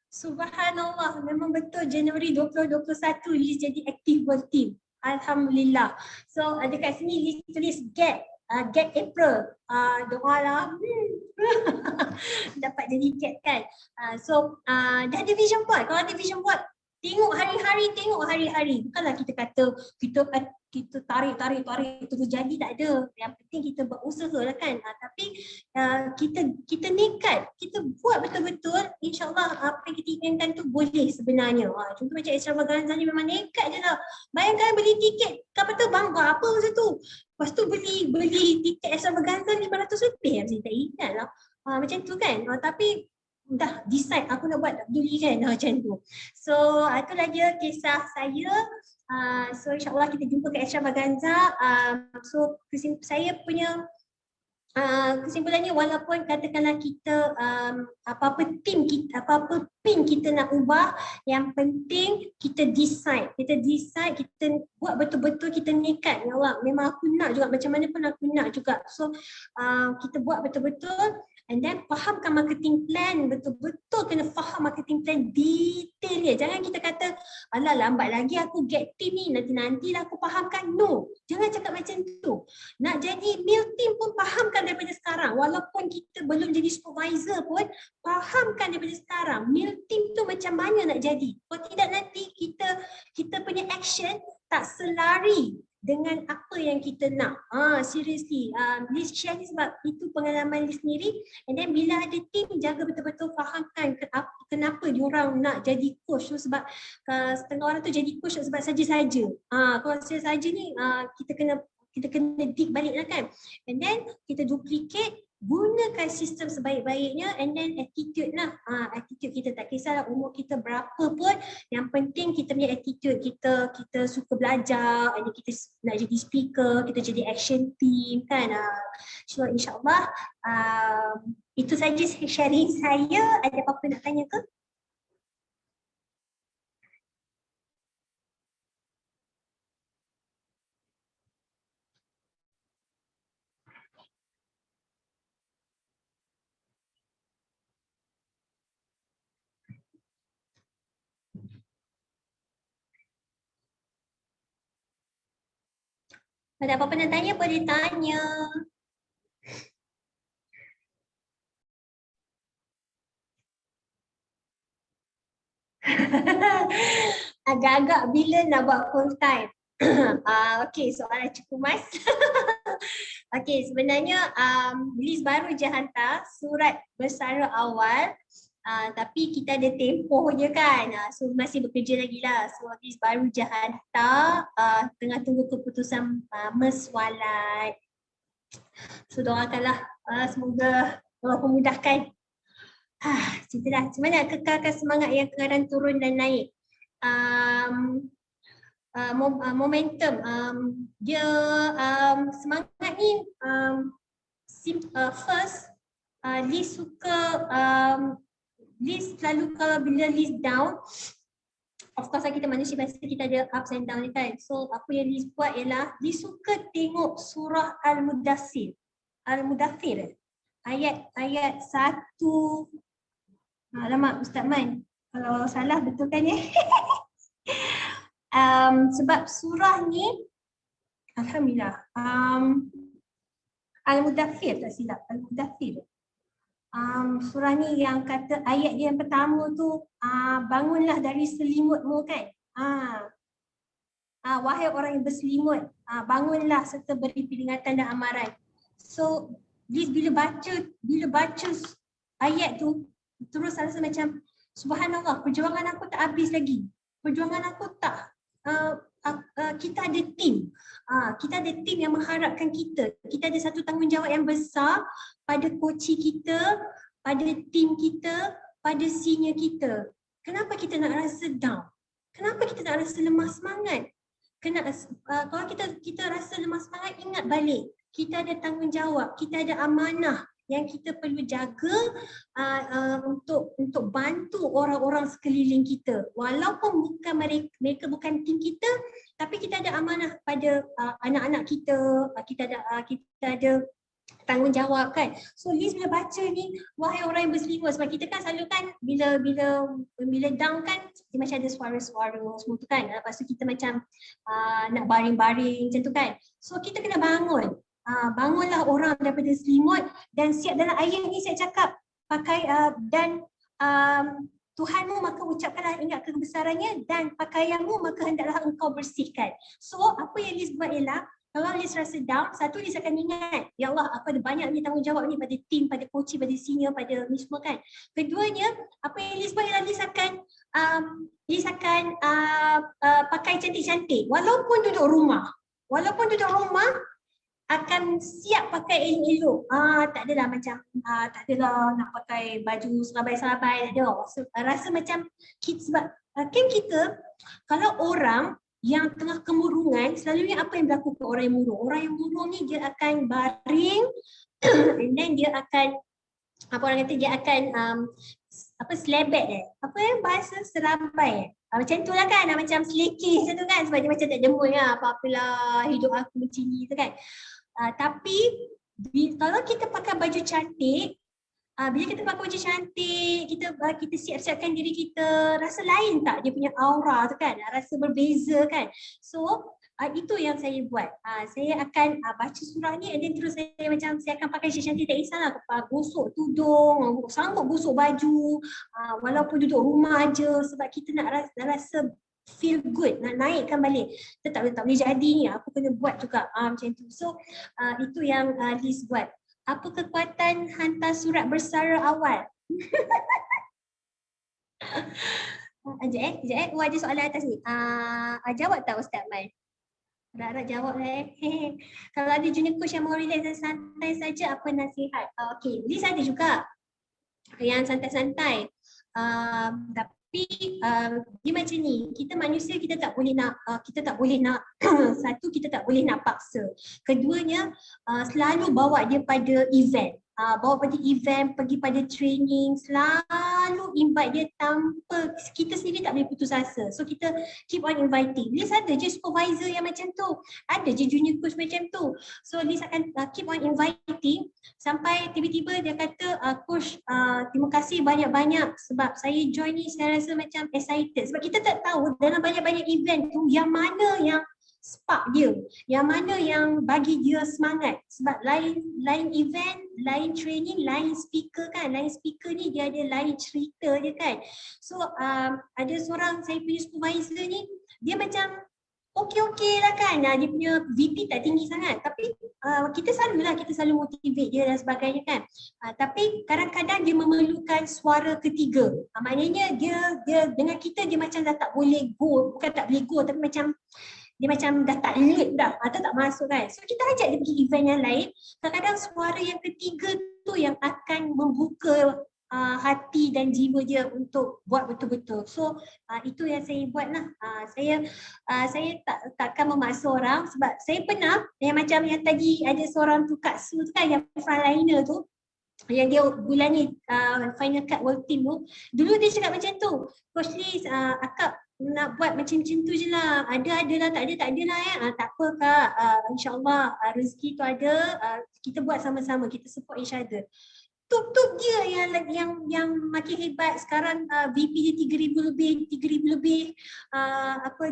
Speaker 2: Subhanallah, memang betul Januari 2021 list jadi active team. Alhamdulillah. So dekat sini list tulis get April. Doa lah. Dapat jadi get kan. Dah ada vision board. Kalau ada vision board, tengok hari-hari. Bukanlah kita kata kita tarik terus jadi, tak ada. Yang penting kita berusaha lah kan. Tapi kita nekat, kita buat betul-betul, insyaAllah apa yang kita inginkan tu boleh sebenarnya. Contoh macam Extravaganza ni memang nekat je lah. Bayangkan beli tiket kapal terbang berapa masa tu. Lepas tu beli tiket Extravaganza 500 lebih. Saya tak ingat lah. Macam tu kan. Tapi dah decide aku nak buat, tak peduli kan macam tu. So itulah dia kisah saya. So insyaAllah kita jumpa ke Extravaganza. So saya punya kesimpulannya, walaupun katakanlah kita apa-apa pin kita nak ubah, yang penting kita decide, kita buat betul-betul, kita nekat. Ya Allah, memang aku nak juga, macam mana pun aku nak juga. So kita buat betul-betul. And then fahamkan marketing plan, betul-betul kena faham marketing plan detail dia. Jangan kita kata, alah lambat lagi aku get team ni, nantilah aku fahamkan. No, jangan cakap macam tu. Nak jadi meal team pun fahamkan daripada sekarang. Walaupun kita belum jadi supervisor pun, fahamkan daripada sekarang. Meal team tu macam mana nak jadi. Kalau tidak nanti kita punya action tak selari dengan apa yang kita nak. Seriously, Liz share ni sebab itu pengalaman Liz sendiri. And then bila ada team, jaga betul-betul fahamkan kenapa diorang nak jadi coach tu. Sebab setengah orang tu jadi coach sebab saja-saja. Kalau saja-saja ni kita kena dig balik lah kan. And then kita duplicate, gunakan sistem sebaik-baiknya, and then attitude lah. Attitude kita tak kisahlah umur kita berapa pun, yang penting kita punya attitude, kita suka belajar, and kita nak jadi speaker, kita jadi action team kan. So insyaAllah itu saja sharing saya. Ada apa-apa nak tanya ke? Ada apa-apa nak tanya, boleh tanya. Agak-agak bila nak buat full time. Okey, soalan cukup mas. Okey, sebenarnya Liz baru je hantar surat bersara awal. Tapi kita ada tempoh je kan. So masih bekerja lagi lah. So Liz baru je hantar. Tengah tunggu keputusan meswalat. So doakanlah semoga Allah memudahkan. Macam tu lah. Macam mana kekalkan semangat yang kadang turun dan naik. Momentum dia semangat ni first Liz suka Liz selalu kalau bila Liz down, of course kita manusia biasa kita ada ups and down kan. So apa yang Liz buat ialah Liz suka tengok surah Al-Mudaththir ayat 1. Alamak Ustaz Man, kalau salah betulkan ya. Sebab surah ni alhamdulillah Al-Mudaththir tak silap, Al-Mudaththir. Surah ni yang kata ayat dia yang pertama tu bangunlah dari selimutmu kan. Wahai orang yang berselimut, bangunlah serta beri peringatan dan amaran. So bila baca ayat tu terus rasa macam subhanallah, perjuangan aku tak habis lagi. Perjuangan aku tak kita ada tim. Kita ada tim yang mengharapkan kita. Kita ada satu tanggungjawab yang besar pada coach kita, pada tim kita, pada senior kita. Kenapa kita nak rasa down? Kenapa kita nak rasa lemah semangat? Kalau kita rasa lemah semangat, ingat balik. Kita ada tanggungjawab, kita ada amanah yang kita perlu jaga untuk bantu orang-orang sekeliling kita. Walaupun bukan mereka bukan tim kita, tapi kita ada amanah pada anak-anak kita, kita ada tanggungjawab kan. So Liz bila baca ni, wahai orang yang berselimut, sebab kita kan selalu kan bila down kan dia macam ada suara-suara semua tu kan. Lepas tu kita macam nak baring-baring macam tu kan. So kita kena bangun. Bangunlah orang daripada selimut dan siap. Dalam ayat ni saya cakap pakai dan Tuhanmu maka ucapkanlah ingat kebesarannya dan pakaianmu maka hendaklah engkau bersihkan. So apa yang Liz buat ialah kalau Liz rasa down, satu Liz akan ingat, ya Allah aku ada banyak ni tanggungjawab ni pada tim, pada coach, pada senior, pada ni semua kan. Keduanya apa yang Liz buat ialah Liz akan pakai cantik-cantik walaupun duduk rumah. Akan siap pakai elok-elok. Tak adalah macam tak adalah nak pakai baju serabai-serabai, tak ada. So, rasa macam sebab kan kita kalau orang yang tengah kemurungan, selalunya apa yang berlaku ke orang yang murung? Orang yang murung ni dia akan baring and then dia akan dia akan selebet apa yang bahasa serabai macam tu lah kan, macam selekeh macam tu kan, sebab dia macam tak demul lah, apa-apalah hidup aku macam ni tu kan. Tapi kalau kita pakai baju cantik, bila kita pakai baju cantik, kita siap-siapkan diri kita, rasa lain tak dia punya aura tu kan, rasa berbeza kan. So itu yang saya buat. Saya akan baca surah ni and then terus saya akan pakai cantik, tak kisahlah gosok tudung, sanggup gosok baju, walaupun duduk rumah aja, sebab kita nak rasa feel good, nak naikkan balik. Kita tak boleh jadi ni, aku kena buat juga macam tu. So itu yang Liz buat. Apa kekuatan hantar surat bersara awal? Sekejap. Ada soalan atas ni. Jawab tak Ustaz Mai? Harap jawab lah Kalau ada junior coach yang mau relax dan santai saja, apa nasihat? Okay, Liz ada juga yang santai-santai. Tapi dia macam ni, kita manusia kita tak boleh nak satu, kita tak boleh nak paksa. Keduanya selalu bawa dia pada event. Pergi pada training, selalu invite dia tanpa kita sendiri tak boleh putus asa. So kita keep on inviting. Liz ada je supervisor yang macam tu, ada je junior coach macam tu. So Liz akan keep on inviting sampai tiba-tiba dia kata, coach terima kasih banyak-banyak sebab saya join ni saya rasa macam excited. Sebab kita tak tahu dalam banyak-banyak event tu yang mana yang spark dia, yang mana yang bagi dia semangat. Sebab lain event, lain training, lain speaker kan. Lain speaker ni dia ada lain cerita dia kan. So ada seorang saya punya supervisor ni, dia macam okey lah kan. Dia punya VP tak tinggi sangat. Tapi kita selalu motivate dia dan sebagainya kan. Tapi kadang-kadang dia memerlukan suara ketiga. Maknanya dia dengan kita dia macam dah tak boleh go. Bukan tak boleh go tapi macam dia macam dah tak lit dah atau tak masuk kan. So kita ajak dia pergi event yang lain. Kadang-kadang suara yang ketiga tu yang akan membuka hati dan jiwa dia untuk buat betul-betul. So itu yang saya buat lah. Saya takkan memaksa orang sebab saya pernah yang macam yang tadi ada seorang tu Kak Su tu kan yang frontliner tu, yang dia bulan ni final cut world team tu, dulu dia cakap macam tu, Coach Liz, akak nak buat macam-macam tu je lah, ada lah, tak ada lah ya. Tak apa Kak, insyaAllah rezeki tu ada, kita buat sama-sama, kita support each other. Tup dia yang makin hebat sekarang. VP dia 3,000 lebih,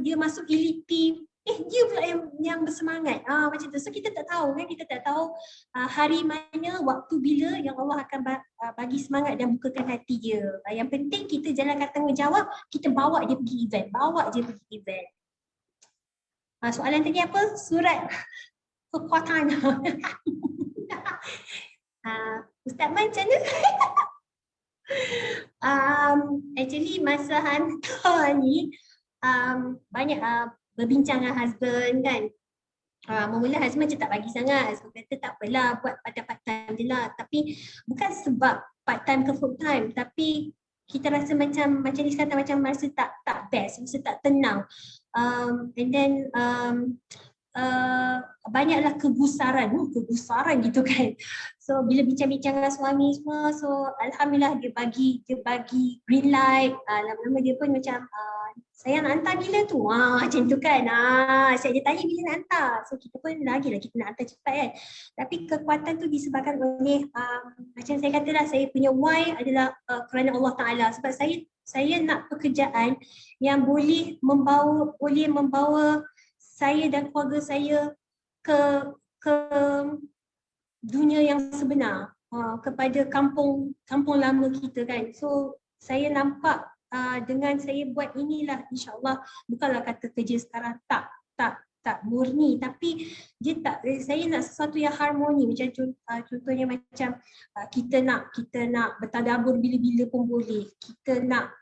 Speaker 2: dia masuk elite team. Dia pula yang bersemangat. Macam tu. So kita tak tahu kan, kita tak tahu hari mana, waktu bila yang Allah akan bagi semangat dan bukakan hati dia. Yang penting kita jalankan tanggungjawab, kita bawa dia pergi event, soalan tadi apa? Surat kekuatan. Ustaz Man macam mana? Actually masa hantar ni banyak berbincang dengan husband kan. Mula husband macam tak bagi sangat. So kata tak apalah, buat part time je lah. Tapi bukan sebab part time ke full time, tapi kita rasa macam ni kata macam rasa tak best, rasa tak tenang. And then banyaklah kegusaran gitu kan. So bila bincang-bincang dengan suami semua, so alhamdulillah dia bagi green light. Lama-lama dia pun macam saya nak hantar bila tu? Macam tu kan. Saya dia tanya bila nak hantar. So kita pun lagilah kita nak hantar cepat kan. Tapi kekuatan tu disebabkan oleh macam saya kata lah, saya punya why adalah kerana Allah Ta'ala. Sebab saya nak pekerjaan yang boleh membawa saya dan keluarga saya ke dunia yang sebenar, kepada kampung lama kita kan. So saya nampak dengan saya buat inilah, insyaAllah bukanlah kata kerja sekarang tak murni, tapi dia saya nak sesuatu yang harmoni. Macam contohnya macam kita nak bertadabur bila-bila pun boleh. Kita nak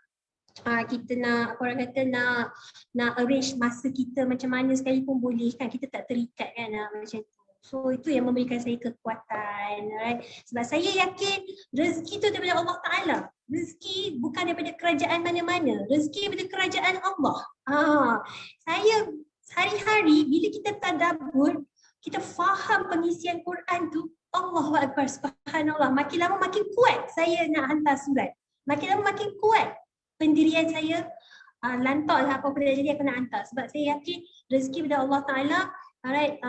Speaker 2: nak arrange masa kita macam mana sekalipun boleh kan, kita tak terikat kan, macam tu. So itu yang memberikan saya kekuatan, right? Sebab saya yakin rezeki itu daripada Allah Ta'ala. Rezeki bukan daripada kerajaan mana-mana, rezeki daripada kerajaan Allah. Saya hari-hari bila kita tadabbur, kita faham pengisian Quran tu, Allahu Akbar, subhanallah, makin lama makin kuat saya nak hantar surat. Makin lama makin kuat pendirian saya, lantak lah apa-apa dah jadi aku nak hantar. Sebab saya yakin rezeki daripada Allah Ta'ala. Alright,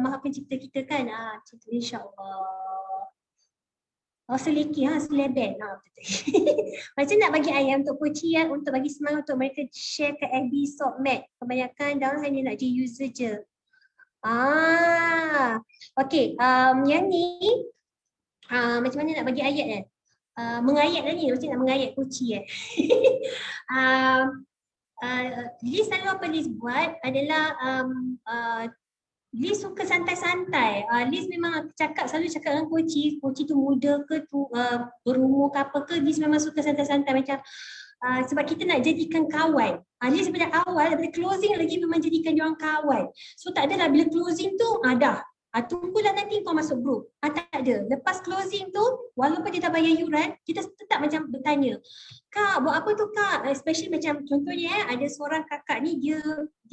Speaker 2: Maha Pencipta kita kan, macam tu insyaAllah. Seliki, selebet. Macam nak bagi ayam untuk coaching ya, untuk bagi semangat untuk mereka share ke FB Sopmed. Kebanyakan dalam hanya nak jadi user je. Okay, yang ni macam mana nak bagi ayat kan? Mengayat lah ni, macam nak mengayat coaching Liz selalu apa Liz buat adalah Liz suka santai-santai. Liz memang selalu cakap dengan coach tu muda ke tu berumur ke apa ke, Liz memang suka santai-santai macam sebab kita nak jadikan kawan. Liz daripada awal, daripada closing lagi memang jadikan dia orang kawan. So tak adalah bila closing tu dah. Tunggulah nanti kau masuk grup. Tak ada. Lepas closing tu, walaupun dia tak bayar yuran, kita tetap macam bertanya, Kak, buat apa tu Kak? Especially macam contohnya ada seorang kakak ni, dia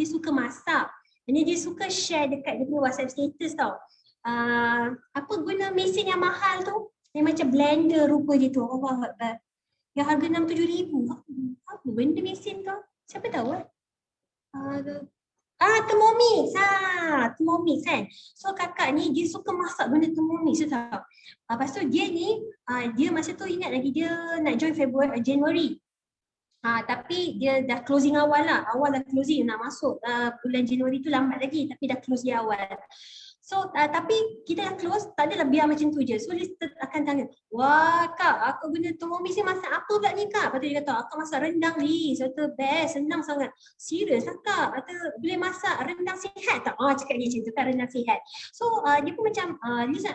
Speaker 2: suka masak. Ini dia suka share dekat dia punya WhatsApp status tau. Apa guna mesin yang mahal tu? Yang macam blender rupa dia tu. Allah Akbar. Yang harga 6-7 ribu. Apa benda mesin tu? Siapa tahu Thermomix. Thermomix kan. So kakak ni dia suka masak benda Thermomix tu tahu. Lepas tu dia ni dia masa tu ingat lagi dia nak join Januari. Tapi dia dah closing awal lah, awal dah closing, nak masuk bulan Januari tu lambat lagi tapi dah close di awal. So tapi kita dah close, tak adalah biar macam tu je. So dia akan tanya, wah kak, aku guna Thermomix ni masak apa pula ni kak? Lepas tu dia kata, akak masak rendang ni, so tu best, senang sangat. Serius lah kak? Kata boleh masak rendang sihat tak? Cakap dia macam tu kan, rendang sihat. So dia pun macam, Liza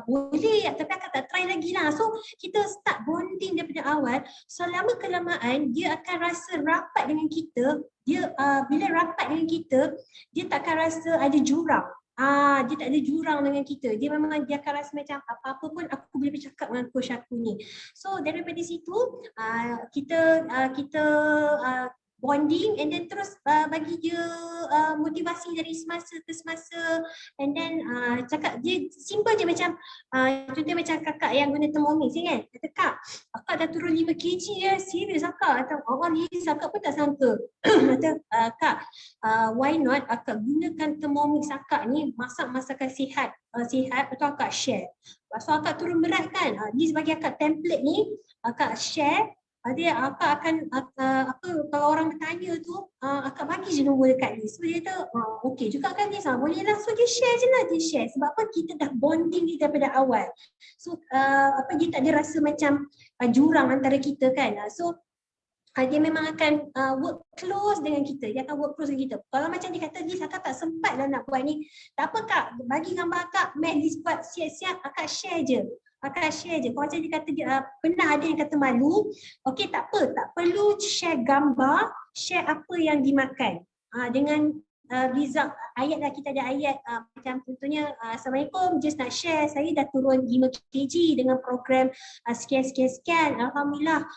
Speaker 2: boleh tapi akak tak try lagi lah. So kita start bonding daripada awal. Selama kelamaan dia akan rasa rapat dengan kita. Dia bila rapat dengan kita, dia takkan rasa ada jurang. Dia tak ada jurang dengan kita. Dia memang dia akan rasa macam apa-apa pun aku boleh bercakap dengan coach aku ni. So daripada situ kita bonding and then terus bagi dia motivasi dari semasa ke semasa, and then cakap dia simple je macam contohnya macam kakak yang guna Thermomix kan, kata kak akak dah turun 5 kg ya, serius akak? Atau Liz akak pun tak sangka. Kata kak why not akak gunakan Thermomix akak ni masak masakan sihat, betul akak share. Lepas tu akak turun berat kan, Liz bagi akak template ni, akak share. Dia akak akan kalau orang bertanya tu akak bagi je nombor dekat Liz. So dia kata okey juga kan Liz, boleh lah. So dia share je lah, dia share. Sebab apa, kita dah bonding ni daripada awal. So dia tak ada rasa macam jurang antara kita kan. So dia memang akan work close dengan kita. Dia akan work close dengan kita. Kalau macam dia kata, Liz akak tak sempat lah nak buat ni. Tak apa kak, bagi gambar akak, Liz buat siap-siap, akak share je. Akak share je. Kalau macam dia kata, pernah ada yang kata malu, okey tak apa, tak perlu share gambar, share apa yang dimakan. Dengan result ayat lah, kita ada ayat macam contohnya Assalamualaikum, just nak share saya dah turun 5 kg dengan program sekian-sekian. Alhamdulillah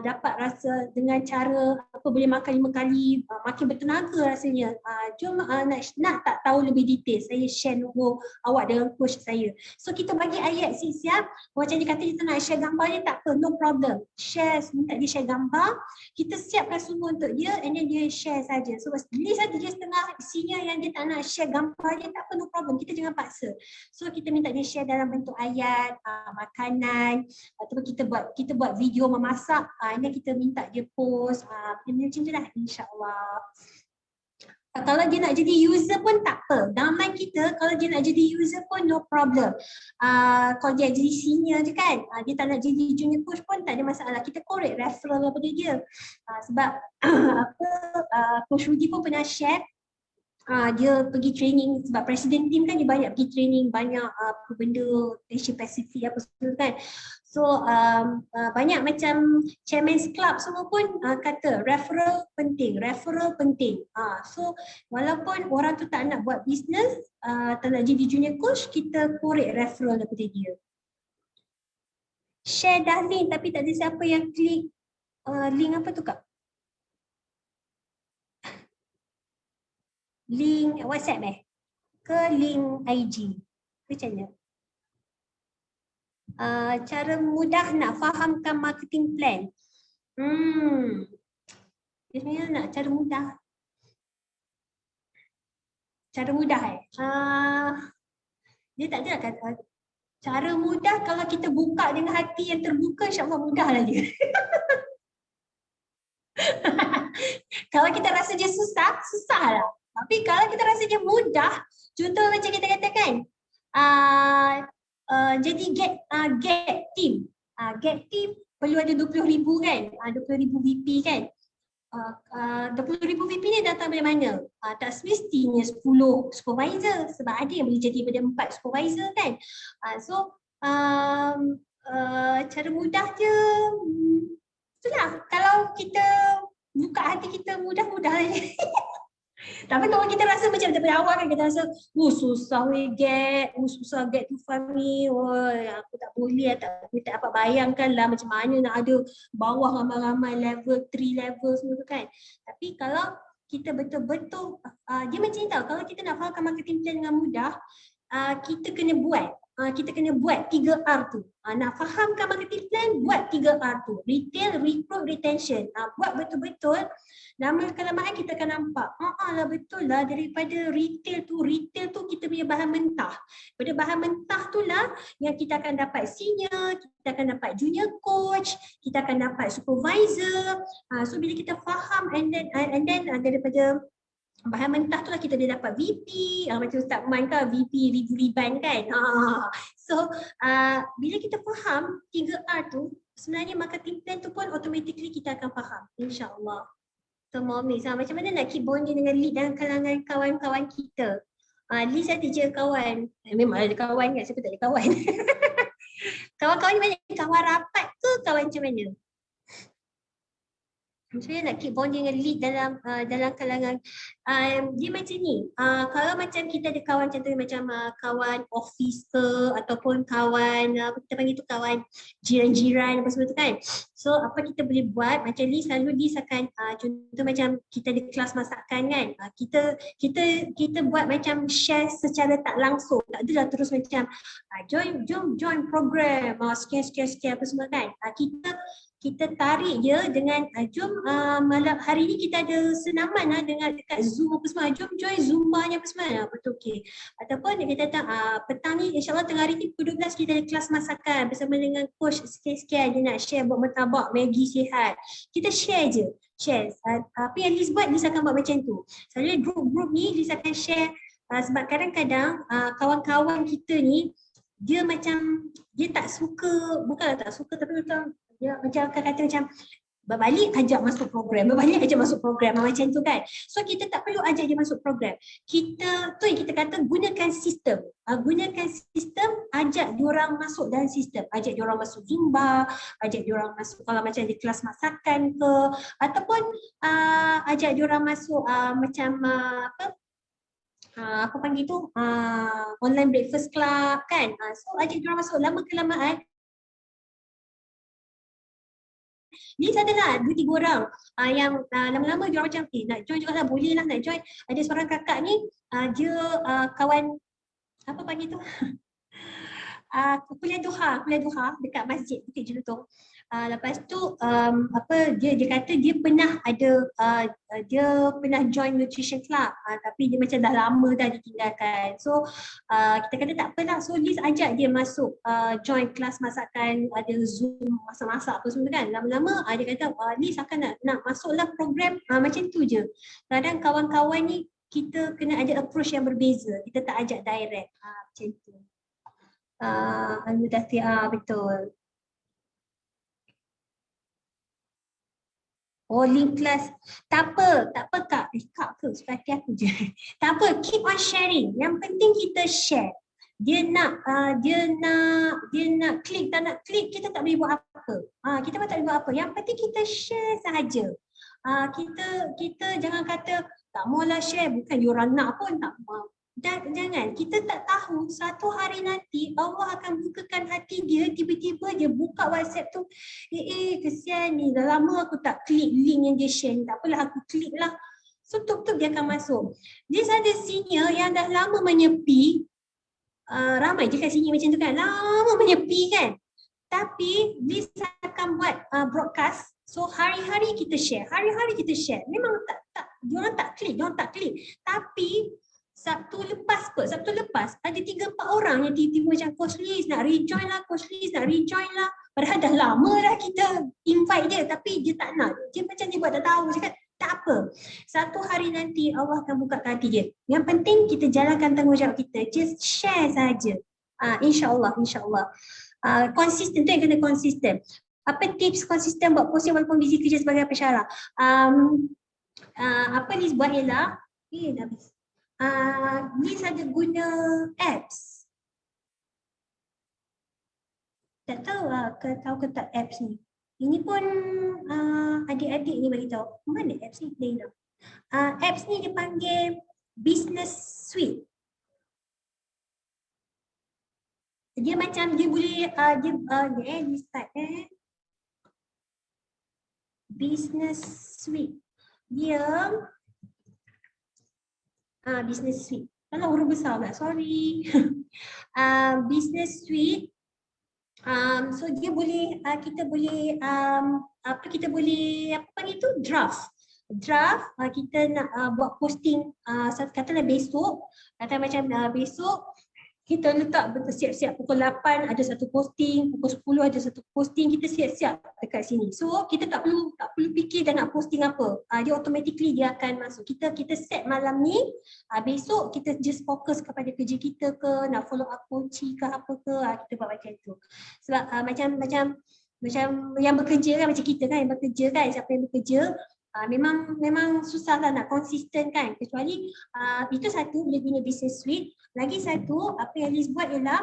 Speaker 2: dapat rasa dengan cara boleh makan 5 kali, makin bertenaga rasanya. Jom nak tak tahu lebih detail, saya share nombor awak dengan coach saya. So kita bagi ayat siap-siap. Macam dia kata dia tak nak share gambar dia, tak apa, no problem. Share, minta dia share gambar, kita siapkan semua untuk dia and then dia share saja. So list saja dia setengah isinya yang dia tak nak share gambar dia, tak apa, no problem, kita jangan paksa. So kita minta dia share dalam bentuk ayat, makanan, ataupun kita buat video memasak, ini kita minta dia post, macam tu lah, insyaAllah. Kalau dia nak jadi user pun tak apa. Dalam line kita, kalau dia nak jadi user pun no problem. Kalau dia jadi senior je kan, dia tak nak jadi junior coach pun tak ada masalah. Kita korek referral daripada dia. Sebab Coach Rudy pun pernah share, dia pergi training sebab presiden team kan, dia banyak pergi training, banyak benda Asia Pacific apa semua kan. So banyak macam chairman's club semua pun kata referral penting, referral penting. So walaupun orang tu tak nak buat business, tak nak jadi junior coach, kita korek referral daripada dia. Share dah link tapi tak ada siapa yang klik link apa tu kak? Link WhatsApp ke link IG ke macam mana? Cara mudah nak fahamkan marketing plan. Dia sebenarnya nak cara mudah. Cara mudah dia tak ada kata cara mudah. Kalau kita buka dengan hati yang terbuka, insyaAllah mudah lah dia. Kalau kita rasa dia susah, susah lah. Tapi kalau kita rasa dia mudah, contoh macam kita katakan, jadi get team. Get team perlu ada 20,000 kan, 20,000 VP kan. 20,000 VP ni datang dari mana? Tak semestinya 10 supervisor, sebab ada yang boleh jadi pada 4 supervisor kan. So cara mudah je, itulah, kalau kita buka hati kita, mudah-mudah je. Tapi kalau kita rasa macam daripada awal kan, kita rasa susah susah get to find me, aku tak boleh, tak dapat bayangkan lah macam mana nak ada bawah ramai-ramai level 3 level semua tu kan. Tapi kalau kita betul-betul dia macam ni tau, kalau kita nak fahamkan marketing plan dengan mudah, kita kena buat. kita kena buat 3R tu. Nak fahamkan marketing plan, buat 3R tu. Retail, recruit, retention. Buat betul-betul. Lama kelamaan kita akan nampak. Lah betul lah, daripada retail tu kita punya bahan mentah. Pada bahan mentah tu lah yang kita akan dapat senior, kita akan dapat junior coach, kita akan dapat supervisor. So bila kita faham and then daripada bahan mentah tu lah kita dah dapat VP, macam Ustaz Man kan VP ribu-riban kan. So bila kita faham 3R tu, sebenarnya marketing plan tu pun automatically kita akan faham, insyaAllah. So Muhammad, macam mana nak keep bonding dengan lead dan kalangan kawan-kawan kita? Liz ada je kawan, memang ada kawan kan, siapa tak ada kawan. Kawan-kawan ni banyak kawan rapat ke kawan macam mana? Saya nak keep bonding dengan lead dalam kalangan dia macam ni. Kalau macam kita ada kawan contohnya macam kawan office ke ataupun kawan kita panggil tu kawan jiran-jiran apa semua tu kan. So apa kita boleh buat macam Liz akan contoh macam kita ada kelas masakan kan. Kita buat macam share secara tak langsung. Tak adalah terus macam join program sekian apa semua kan. Kita tarik je dengan jom malam hari ni kita ada senaman dengan dekat Zoom apa semua, jom join Zumba-nya apa semua. Betul, okey. Ataupun dia kata petang ni insyaAllah tengah hari ni pukul 12 kita ada kelas masakan bersama dengan coach sekian-sekian, dia nak share buat martabak Maggi sihat. Kita share je. Apa yang Liz buat, Liz akan buat macam tu. Selalunya grup-grup ni Liz akan share sebab kadang-kadang kawan-kawan kita ni dia macam dia tak suka, bukanlah tak suka tapi macam kata macam berbalik ajak masuk program, macam tu kan. So kita tak perlu ajak dia masuk program. Kita tu yang kita kata gunakan sistem. Ajak diorang masuk dalam sistem. Ajak diorang masuk Zumba, ajak diorang masuk kalau macam di kelas masakan ke, ataupun ajak diorang masuk macam apa panggil tu online breakfast club kan. So ajak diorang masuk, lama kelamaan ni adalah 2-3 orang yang lama-lama dia macam nak join juga lah, boleh lah nak join. Ada seorang kakak ni dia kawan apa panggil tu kuliah duha dekat masjid Bukit Jelutong. Lepas tu dia kata dia pernah ada dia pernah join nutrition club tapi dia macam dah lama dah ditinggalkan. So kita kata tak apalah, so Liz ajak dia masuk join kelas masakan, ada Zoom masak-masak apa semua kan. Lama-lama dia kata Liz akan nak masuklah program macam tu je. Kadang kawan-kawan ni kita kena ada approach yang berbeza, kita tak ajak direct macam tu. Betul. Oh, link kelas. Tak apa Kak. Kak ke? Seperti aku je. Tak apa, keep on sharing. Yang penting kita share. Dia nak klik, tak nak klik, kita tak boleh buat apa. Kita pun tak boleh buat apa. Yang penting kita share sahaja. Kita jangan kata tak maulah share, bukan diorang nak pun tak mau. Jangan, kita tak tahu satu hari nanti Allah akan bukakan hati dia, tiba-tiba dia buka WhatsApp tu, kesian ni, dah lama aku tak klik link yang dia share ni, tak apalah aku klik lah. So tuk-tuk dia akan masuk. Dia ada senior yang dah lama menyepi, ramai je kan senior macam tu kan, lama menyepi kan. Tapi dia akan buat broadcast, so hari-hari kita share, memang diorang tak klik, tapi Sabtu lepas ada 3-4 orang yang tiba-tiba macam Coach Liz nak rejoin lah. Padahal dah lama dah kita invite dia tapi dia tak nak. Dia macam dia buat dah tahu, cakap tak apa. Satu hari nanti Allah akan buka hati dia. Yang penting kita jalankan tanggungjawab kita. Just share saja. InsyaAllah. Konsisten, tu yang kena konsisten. Apa tips konsisten buat posting walaupun busy kerja sebagai pensyarah? Apa Liz buat ialah dah habis. Liz ada guna apps. Tak tahu tahu ke tak apps ni. Ini pun adik-adik ni bagi tahu. Mana apps ni? Apps ni dipanggil Business Suite. Dia macam dia boleh dia start Business Suite. Dia Business Suite. Kalau huruf besar pula, sorry. Business suite. So dia boleh kita boleh kita boleh apa panggil tu, draft. Kita nak buat posting katalah besok, kata macam besok kita letak siap-siap pukul 8 ada satu posting, pukul 10 ada satu posting, kita siap-siap dekat sini. So kita tak perlu fikir dah nak posting apa. Dia automatically dia akan masuk. Kita set malam ni, besok kita just fokus kepada kerja kita ke, nak follow up kunci ke apa ke, kita buat macam tu. Sebab macam yang bekerja kan, macam kita kan yang bekerja kan, siapa yang bekerja memang susah lah nak konsisten kan, kecuali itu satu boleh guna business suite. Lagi satu apa yang Liz buat ialah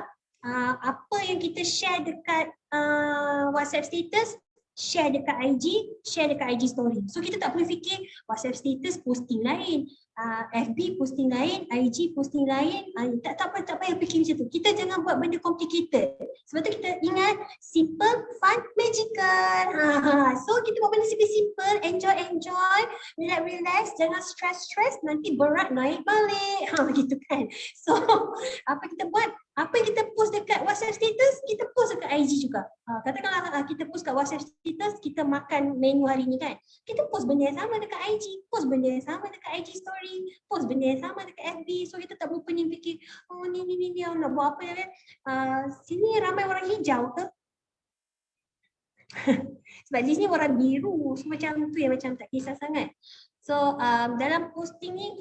Speaker 2: apa yang kita share dekat WhatsApp status, share dekat IG story. So kita tak perlu fikir WhatsApp status posting lain, FB posting lain, IG posting lain. Tak payah fikir macam tu. Kita jangan buat benda complicated. Sebab tu kita ingat simple, fun, magical. So kita buat benda simple, enjoy, relax, jangan stress, nanti berat naik balik. Gitu kan. So apa kita buat? Apa yang kita post dekat WhatsApp status, kita post dekat IG juga. Katakanlah kita post kat WhatsApp status, kita makan menu hari ni kan. Kita post benda yang sama dekat IG, post benda yang sama dekat IG story, post benda yang sama dekat FB. So kita tak perlu pening fikir, oh ni nak buat apa ya kan. Sini ramai orang hijau ke? Sebab di sini orang biru, so macam tu yang macam tak kisah sangat. So dalam posting ni,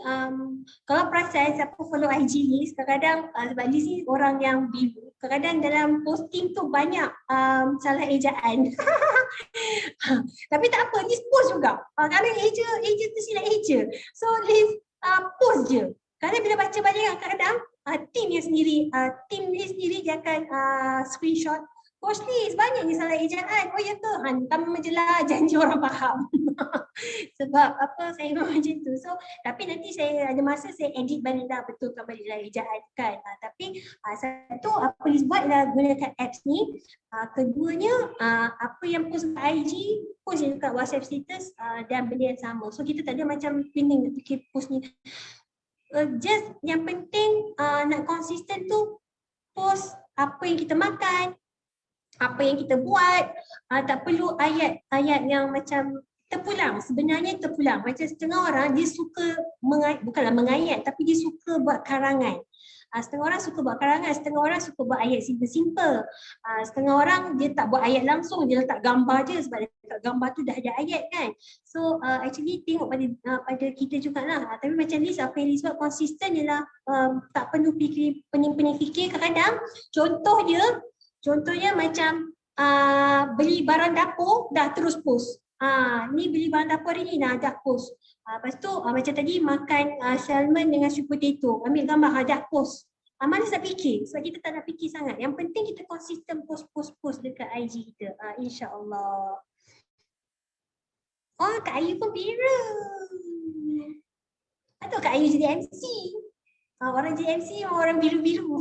Speaker 2: kalau perasan siapa follow IG ni, kadang-kadang sebab di sini orang yang biru, kadang-kadang dalam posting tu banyak salah ejaan. Tapi tak apa, Liz post juga. Kalau eja tu silap eja. So Liz post je. Kadang bila baca banyak, kadang-kadang tim Liz sendiri dia akan screenshot. Coach Liz, banyak ni salah ejaan. Oh ya ke? Hantam je lah, janji orang faham. Sebab apa saya memang macam tu. So tapi nanti saya ada masa saya edit balik dah, betulkan balik lah ejaan kan. Tapi satu apa Liz buat adalah gunakan apps ni. Keduanya apa yang post kat IG, post je dekat WhatsApp status dan benda yang sama. So kita tak ada macam pening nak fikir post ni. Just yang penting nak konsisten tu, post apa yang kita makan, apa yang kita buat. Tak perlu ayat-ayat yang macam terpulang. Sebenarnya terpulang. Macam setengah orang dia suka bukanlah mengayat, tapi dia suka buat karangan. Setengah orang suka buat karangan, setengah orang suka buat ayat simple-simple. Setengah orang dia tak buat ayat langsung, dia letak gambar je sebab dekat gambar tu dah ada ayat kan. So actually tengok pada kita jugalah. Tapi macam Liz, apa yang Liz buat konsisten ialah tak perlu fikir pening-pening fikir. Kadang-kadang contohnya macam beli barang dapur dah terus post. Ni beli barang dapur hari ni dah post. Lepas tu macam tadi makan salmon dengan sweet potato, ambil gambar dah post. Mana nak fikir? Sebab kita tak nak fikir sangat. Yang penting kita konsisten post dekat IG kita. InsyaAllah. Oh, Kak Ayu pun biru. Atau Kak Ayu jadi MC. Orang jadi MC orang biru-biru.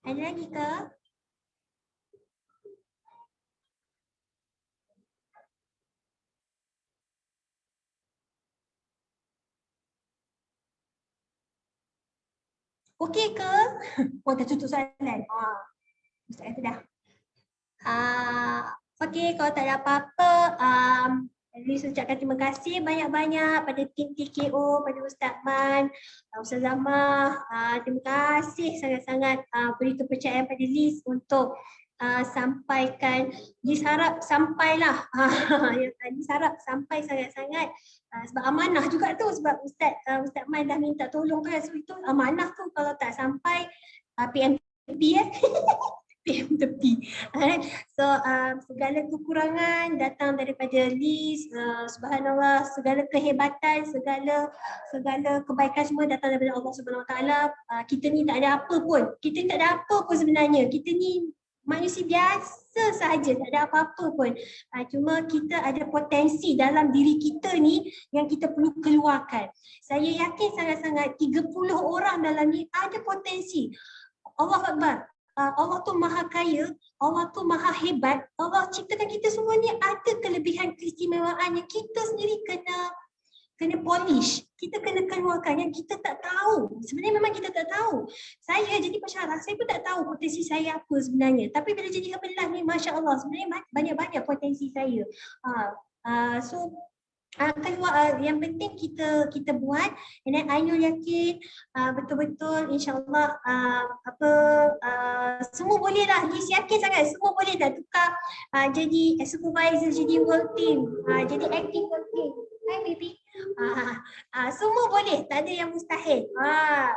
Speaker 2: Ada lagi ke? Okey ke? Oh, dah tutup soalan. Ustaz kata dah. Okey, kalau tak ada apa-apa, Liz ucapkan terima kasih banyak-banyak pada tim TKO, pada Ustaz Man, Ustaz Zamah. Terima kasih sangat-sangat beri kepercayaan pada Liz untuk sampaikan. Liz harap sampailah. Liz harap sampai sangat-sangat. Sebab amanah juga tu, sebab Ustaz Man dah minta tolong kan. So itu amanah tu, kalau tak sampai PMP PM tepi. So segala kekurangan datang daripada Liz. Subhanallah, segala kehebatan, segala kebaikan semua datang daripada Allah Subhanahu Wa Taala. Kita ni tak ada apa pun. Kita ni tak ada apa pun sebenarnya. Kita ni manusia biasa sahaja, tak ada apa-apa pun. Cuma kita ada potensi dalam diri kita ni yang kita perlu keluarkan. Saya yakin sangat-sangat 30 orang dalam ni ada potensi. Allah Akbar. Allah tu maha kaya, Allah tu maha hebat, Allah ciptakan kita semua ni ada kelebihan keistimewaan yang kita sendiri kena polish, kita kena keluarkan yang kita tak tahu. Sebenarnya memang kita tak tahu. Saya jadi pensyarah, saya pun tak tahu potensi saya apa sebenarnya. Tapi bila jadi hafilah ni, Masya Allah, sebenarnya banyak-banyak potensi saya. Keluar, yang penting kita buat, and then Ainul yakin betul-betul insyaAllah semua boleh lah. Liz yakin sangat semua boleh dah tukar jadi supervisor, jadi work team, jadi acting work team. Hi baby. Semua boleh, tak ada yang mustahil.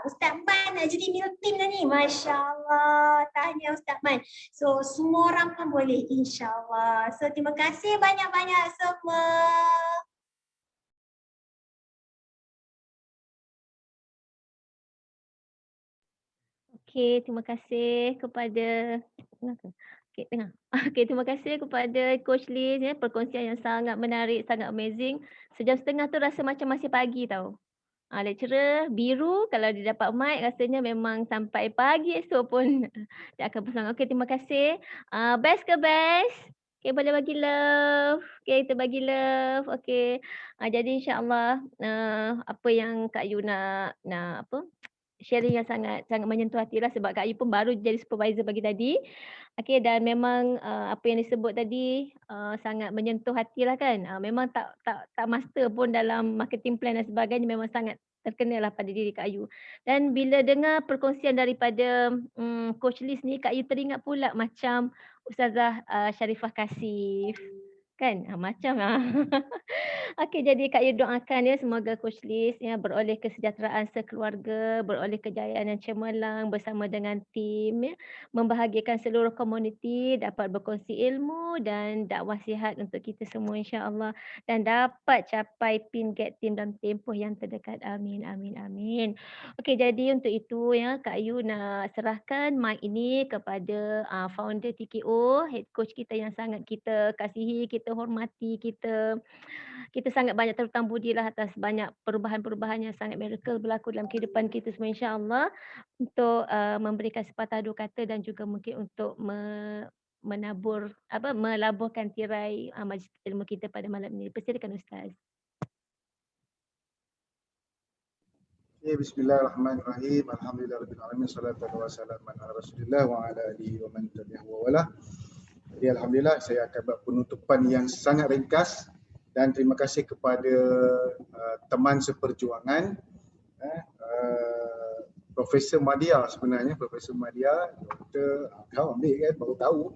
Speaker 2: Ustaz Man nak jadi new team dah ni. Masya Allah, tahniah Ustaz Man. So semua orang pun boleh insyaAllah. So terima kasih banyak-banyak semua.
Speaker 1: Okey, terima kasih kepada okey, tengah. Okey, terima kasih kepada Coach Liz ya, perkongsian yang sangat menarik, sangat amazing. Sejam setengah tu rasa macam masih pagi tau. Lecturer biru kalau dia dapat mic rasanya memang sampai pagi esok pun dia akan bersama. Okey, terima kasih. Best ke best? Okey, boleh bagi love. Okey, kita bagi love. Okey. Jadi insya-Allah apa yang Kak Yu nak apa? Sharing yang sangat menyentuh hati lah sebab Kak Ayu pun baru jadi supervisor pagi tadi. Okey, dan memang apa yang disebut tadi sangat menyentuh hati lah kan. Memang tak master pun dalam marketing plan dan sebagainya, memang sangat terkena lah pada diri Kak Ayu. Dan bila dengar perkongsian daripada Coach Liz ni, Kak Ayu teringat pula macam Ustazah Sharifah Kasif. Kan? Macam lah. Okey, jadi Kak Yu doakan ya semoga Coach Liz ya beroleh kesejahteraan sekeluarga, beroleh kejayaan yang cemerlang bersama dengan tim ya, membahagiakan seluruh komuniti, dapat berkongsi ilmu dan dakwah sihat untuk kita semua insya-Allah dan dapat capai PIN Get Team dalam tempoh yang terdekat. Amin amin amin. Okey, jadi untuk itu ya Kak Yu nak serahkan mic ini kepada founder TKO, head coach kita yang sangat kita kasihi, kita hormati, kita sangat banyak terhutang budi lah atas banyak perubahan-perubahan yang sangat miracle berlaku dalam kehidupan kita semua insya-Allah untuk memberikan sepatah dua kata dan juga mungkin untuk melaburkan tirai majlis ilmu kita pada malam ini. Persilakan Ustaz.
Speaker 3: Ya, bismillahirrahmanirrahim. Alhamdulillahirabbil alamin. Salatu wassalamu ala Rasulillah wa ala alihi wa man tabi'ahu wa wala. Jadi alhamdulillah saya akan buat penutupan yang sangat ringkas dan terima kasih kepada teman seperjuangan Profesor Madya sebenarnya, Profesor Madya, Dr. kau ambil kan baru tahu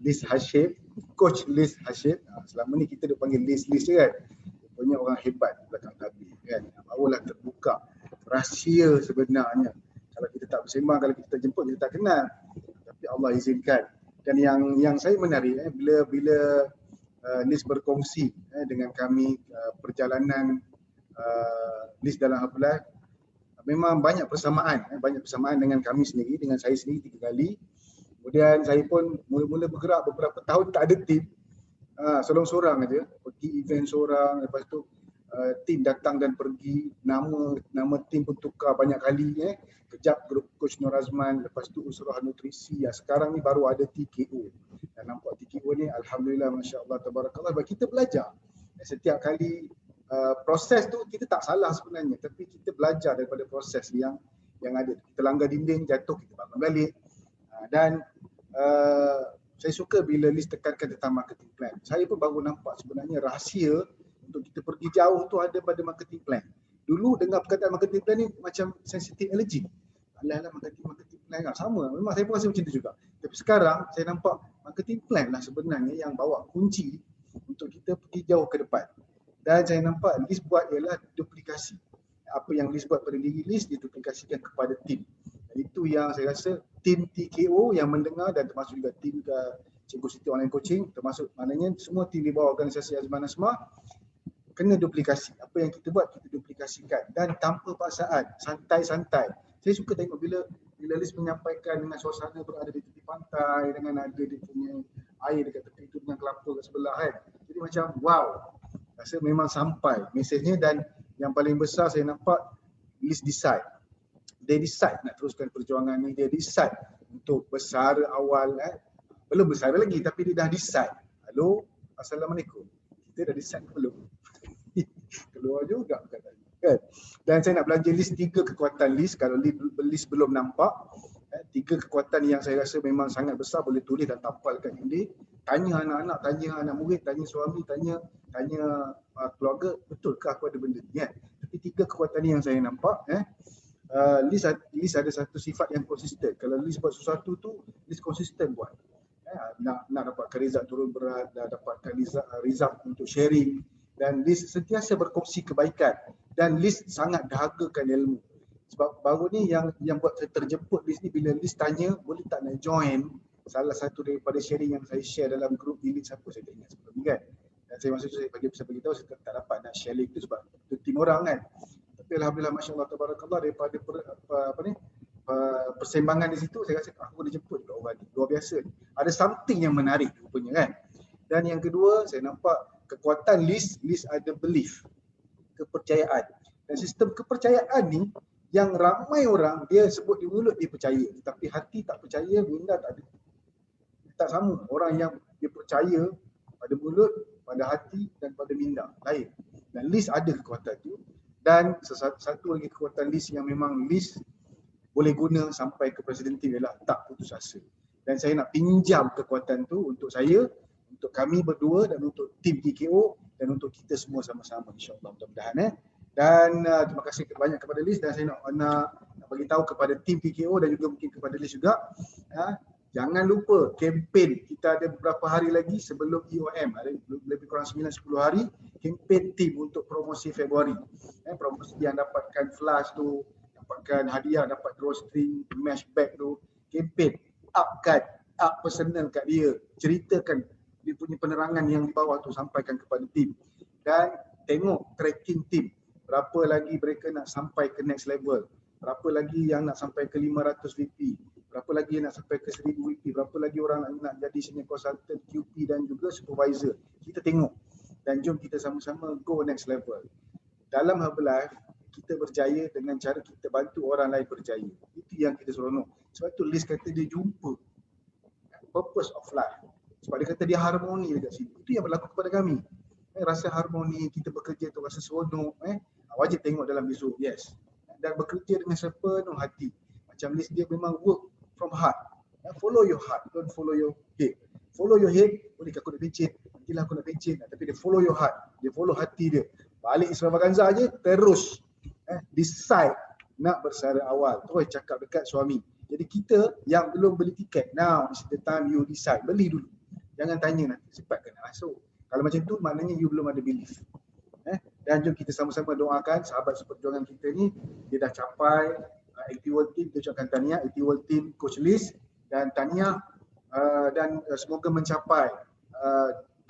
Speaker 3: Liz Hashim, Coach Liz Hashim. Selama ni kita duk panggil Liz je kan. Rupanya orang hebat belakang tabir kan. Barulah terbuka rahsia sebenarnya. Kalau kita tak bersembang, kalau kita jemput kita tak kenal. Tapi Allah izinkan. Dan yang saya menarik bila Liz berkongsi dengan kami perjalanan Liz dalam haflah, memang banyak persamaan dengan kami sendiri, dengan saya sendiri 3 kali. Kemudian saya pun mula-mula bergerak beberapa tahun tak ada tim. Sorang-sorang aja, pergi event seorang, lepas tu tim datang dan pergi, nama tim pun tukar banyak kali Kejap grup Coach Nur Azman, lepas tu Usrah Nutrisi. Sekarang ni baru ada TKO. Dan nampak TKO ni alhamdulillah masya-Allah tabarakallah, kita belajar. Setiap kali proses tu kita tak salah sebenarnya, tapi kita belajar daripada proses yang ada. Kita langgar dinding, jatuh, kita bangun balik. Dan saya suka bila Liz tekankan tentang marketing plan. Saya pun baru nampak sebenarnya rahsia untuk kita pergi jauh tu ada pada marketing plan. Dulu dengar perkataan marketing plan ni macam sensitive allergy. Alah marketing plan sama. Memang saya pun rasa macam tu juga. Tapi sekarang saya nampak marketing plan lah sebenarnya yang bawa kunci untuk kita pergi jauh ke depan. Dan saya nampak Liz buat ialah duplikasi. Apa yang Liz buat pada diri Liz, diduplikasikan kepada tim. Dan itu yang saya rasa tim TKO yang mendengar dan termasuk juga tim Cikgu Siti Online Coaching, termasuk maknanya semua tim di bawah organisasi Azman Asma kena duplikasi. Apa yang kita buat kita duplikasikan dan tanpa paksaan, santai-santai. Saya suka tengok bila Liz menyampaikan dengan suasana berada di tepi pantai, dengan ada dia punya air dekat tepi itu dengan kelapa kat sebelah kan. Jadi macam wow. Rasa memang sampai mesejnya. Dan yang paling besar saya nampak Liz decide. Dia decide nak teruskan perjuangan ni, dia decide untuk bersara awal, belum bersara lagi tapi dia dah decide. Halo, Assalamualaikum. Kita dah decide ke belum? Keluar juga katanya. Kan? Dan saya nak belanja list 3 kekuatan list. Kalau list belum nampak, 3 kekuatan yang saya rasa memang sangat besar, boleh tulis dan tapal kat bilik. Tanya anak-anak, tanya anak murid, tanya suami, tanya keluarga, betulkah aku ada benda ni kan? Tapi 3 kekuatan ni yang saya nampak. List ada satu sifat yang konsisten. Kalau list buat sesuatu tu, list konsisten buat. Nak dapatkan result turun berat, dah dapatkan result untuk sharing, dan list sentiasa berkongsi kebaikan, dan list sangat dahagakan ilmu. Sebab baru ni yang buat saya terjemput list ni, bila list tanya boleh tak nak join salah satu daripada sharing yang saya share dalam grup elite siapa saya tak ingat sebelum ni kan. Dan saya masa tu saya bisa beritahu saya tak dapat nak share link tu sebab tu tim orang kan. Tapi alhamdulillah, masya-Allah tabarakallah, daripada persembangan di situ saya rasa aku boleh jemput kat orang ni. Luar biasa. Ada something yang menarik rupanya kan. Dan yang kedua, saya nampak kekuatan list ada belief, kepercayaan. Dan sistem kepercayaan ni yang ramai orang dia sebut di mulut dia percaya, tapi hati tak percaya, minda tak ada. Tak sama. Orang yang dia percaya pada mulut, pada hati dan pada minda lain. Dan list ada kekuatan tu. Dan satu lagi kekuatan list yang memang list boleh guna sampai ke presidentif ialah tak putus asa. Dan saya nak pinjam kekuatan tu untuk saya, untuk kami berdua dan untuk tim PKO dan untuk kita semua sama-sama, insya-Allah, mudah-mudahan. Dan terima kasih banyak kepada Liz, dan saya nak bagi tahu kepada tim PKO dan juga mungkin kepada Liz juga, jangan lupa kempen kita ada beberapa hari lagi sebelum EOM, ada lebih kurang 9-10 hari kempen tim untuk promosi Februari. Promosi yang dapatkan flash tu, dapatkan hadiah, dapat drawstring, mesh bag tu, kempen up personal kat dia, ceritakan dia punya penerangan yang di bawah tu, sampaikan kepada tim, dan tengok tracking tim. Berapa lagi mereka nak sampai ke next level, berapa lagi yang nak sampai ke 500 VP, berapa lagi yang nak sampai ke 1000 VP, berapa lagi orang nak jadi senior consultant, QP dan juga supervisor. Kita tengok dan jom kita sama-sama go next level. Dalam Herbalife, kita berjaya dengan cara kita bantu orang lain berjaya. Itu yang kita seronok. Sebab tu Liz kata dia jumpa purpose of life. Sebab dia kata dia harmoni dekat sini. Itu yang berlaku kepada kami. Rasa harmoni, kita bekerja tu rasa seronok. Wajib tengok dalam bisu, yes. Dan bekerja dengan sepenuh hati. Macam Liz, dia memang work from heart. Follow your heart, don't follow your head. Follow your head, boleh aku nak pencet, nantilah aku nak pencet. Tapi dia follow your heart, dia follow hati dia. Balik extravaganza je, terus decide nak bersara awal. Terus cakap dekat suami. Jadi kita yang belum beli tiket, now is the time you decide. Beli dulu. Jangan tanya nanti, cepat kena masuk. Kalau macam tu, maknanya you belum ada belief. Dan jom kita sama-sama doakan sahabat seperjuangan kita ni, dia dah capai Active Team. Kita ucapkan tahniah Active Team Coach Liz, dan tahniah dan semoga mencapai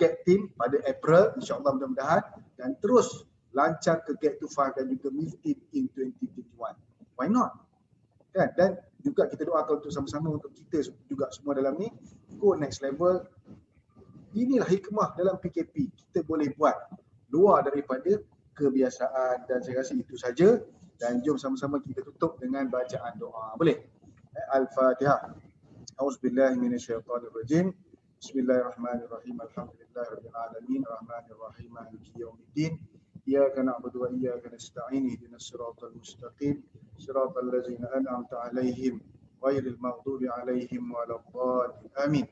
Speaker 3: Get Team pada April, insya-Allah, mudah-mudahan, dan terus lancar ke Get to 5 dan juga Move Team in 2021. Why not? Kan? Dan juga kita doakan untuk sama-sama untuk kita juga semua dalam ni go next level. Inilah hikmah dalam PKP. Kita boleh buat luar daripada kebiasaan, dan saya rasa itu saja. Dan jom sama-sama kita tutup dengan bacaan doa. Boleh? Al-Fatihah. Auzubillahi minasyaitonirrajim. Bismillahirrahmanirrahim. Alhamdulillahirabbil alamin, arrahmanirrahim, maliki yaumiddin. Iyyaka na'budu wa iyyaka nasta'in. Ihdinas siratal mustaqim. Siratal ladzina an'amta 'alaihim ghairil maghdubi 'alaihim waladdallin. Amin.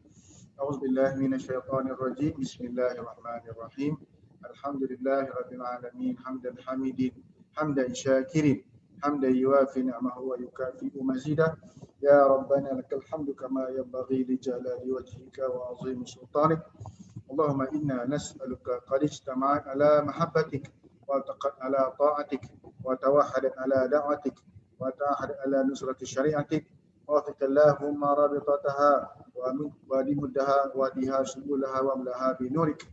Speaker 3: Auzubillahi minasyaitonirrajim. Bismillahirrahmanirrahim. Alhamdulillahirabbil alamin, hamdan hamidin, hamdan syakirin, hamdan yuwafi ni'amahu wa yukafi'u mazidah. Ya Rabbana lakal hamdu kama yanbaghi li jalali wajhika wa 'azimi sultanik. Allahumma inna nas'aluka qad ijtama'at ala mahabbatik wa taqat ala ta'atik wa tawahadat ala da'watik wa ta'ahadat ala nusrati syari'atik wa Allahumma rabitataha wa dimuddaha wa diha subulaha wa amlaha bi nurik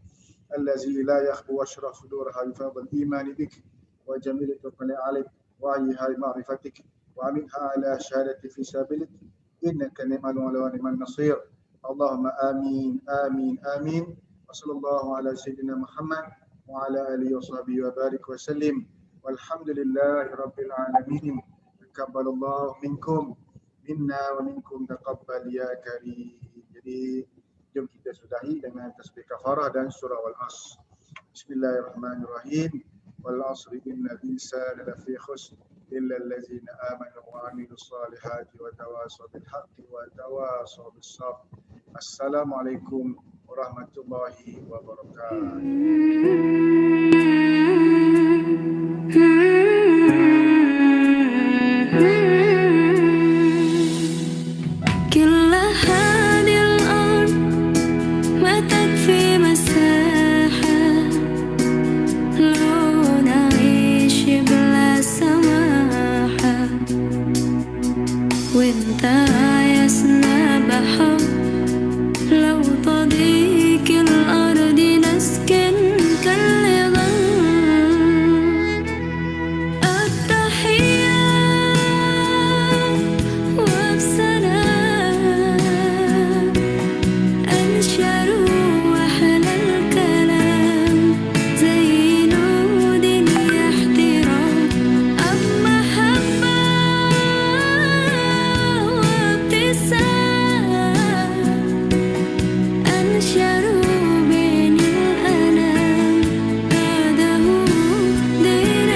Speaker 3: الذي لا يخبو واشرح صدورها بفضل الإيمان بك وجميل التوكل عليك وعيها بمعرفتك وعملها على شهادة في سبيلك إنك نعم المولى ونعم النصير. اللهم آمين آمين آمين. وصلى الله على سيدنا محمد وعلى آله وصحبه وبارك وسلم والحمد لله رب العالمين. تقبل الله منكم minna wa minkum taqabbal ya karim. Jadi jom kita sudahi dengan tasbih kafarah dan surah Al-Asr. Bismillahirrahmanirrahim. Wal 'asri innal insana lafi khusr illa allazina amanu wa 'amilus salihati wa tawasaw bil haqqi wa tawasaw bis sabr. Assalamualaikum warahmatullahi wabarakatuh.
Speaker 4: كل هذه الأرض ما تكفي مساحة لو نعيش بلا سماحة وانت عايزنا بحب لو تضيق الأرض نسكن كاللغم التحية وبسلام أنشروا أحلى الكلام زي نود احترام أم محبة وابتسام أنشروا بين الأنام هذا هو دين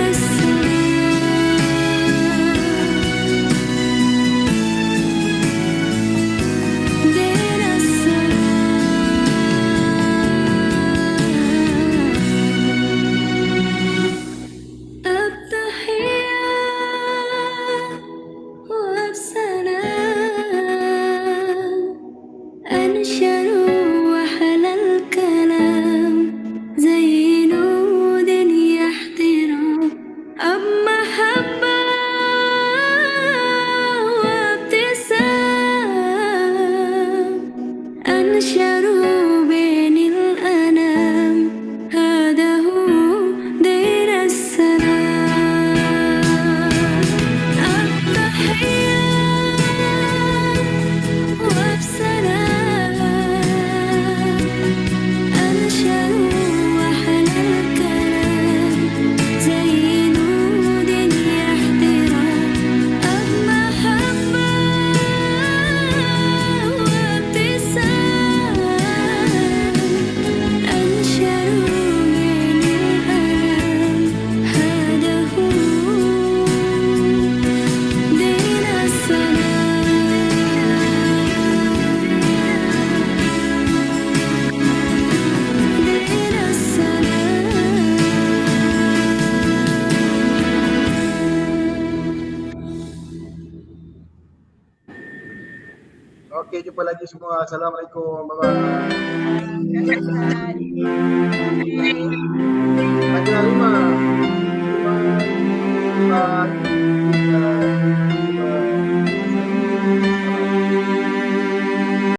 Speaker 4: التحية وبسلام أنشروا أحلى الكلام زي نود احترام أم محبة وابتسام أنشروا بين الأنام هذا هو دين السلام التحية وبسلام أنشروا أحلى الكلام زي نود احترام أم محبة وابتسام أنشروا بين الأنام هذا هو دين
Speaker 3: Okey, jumpa lagi semua. Assalamualaikum. Bye bye.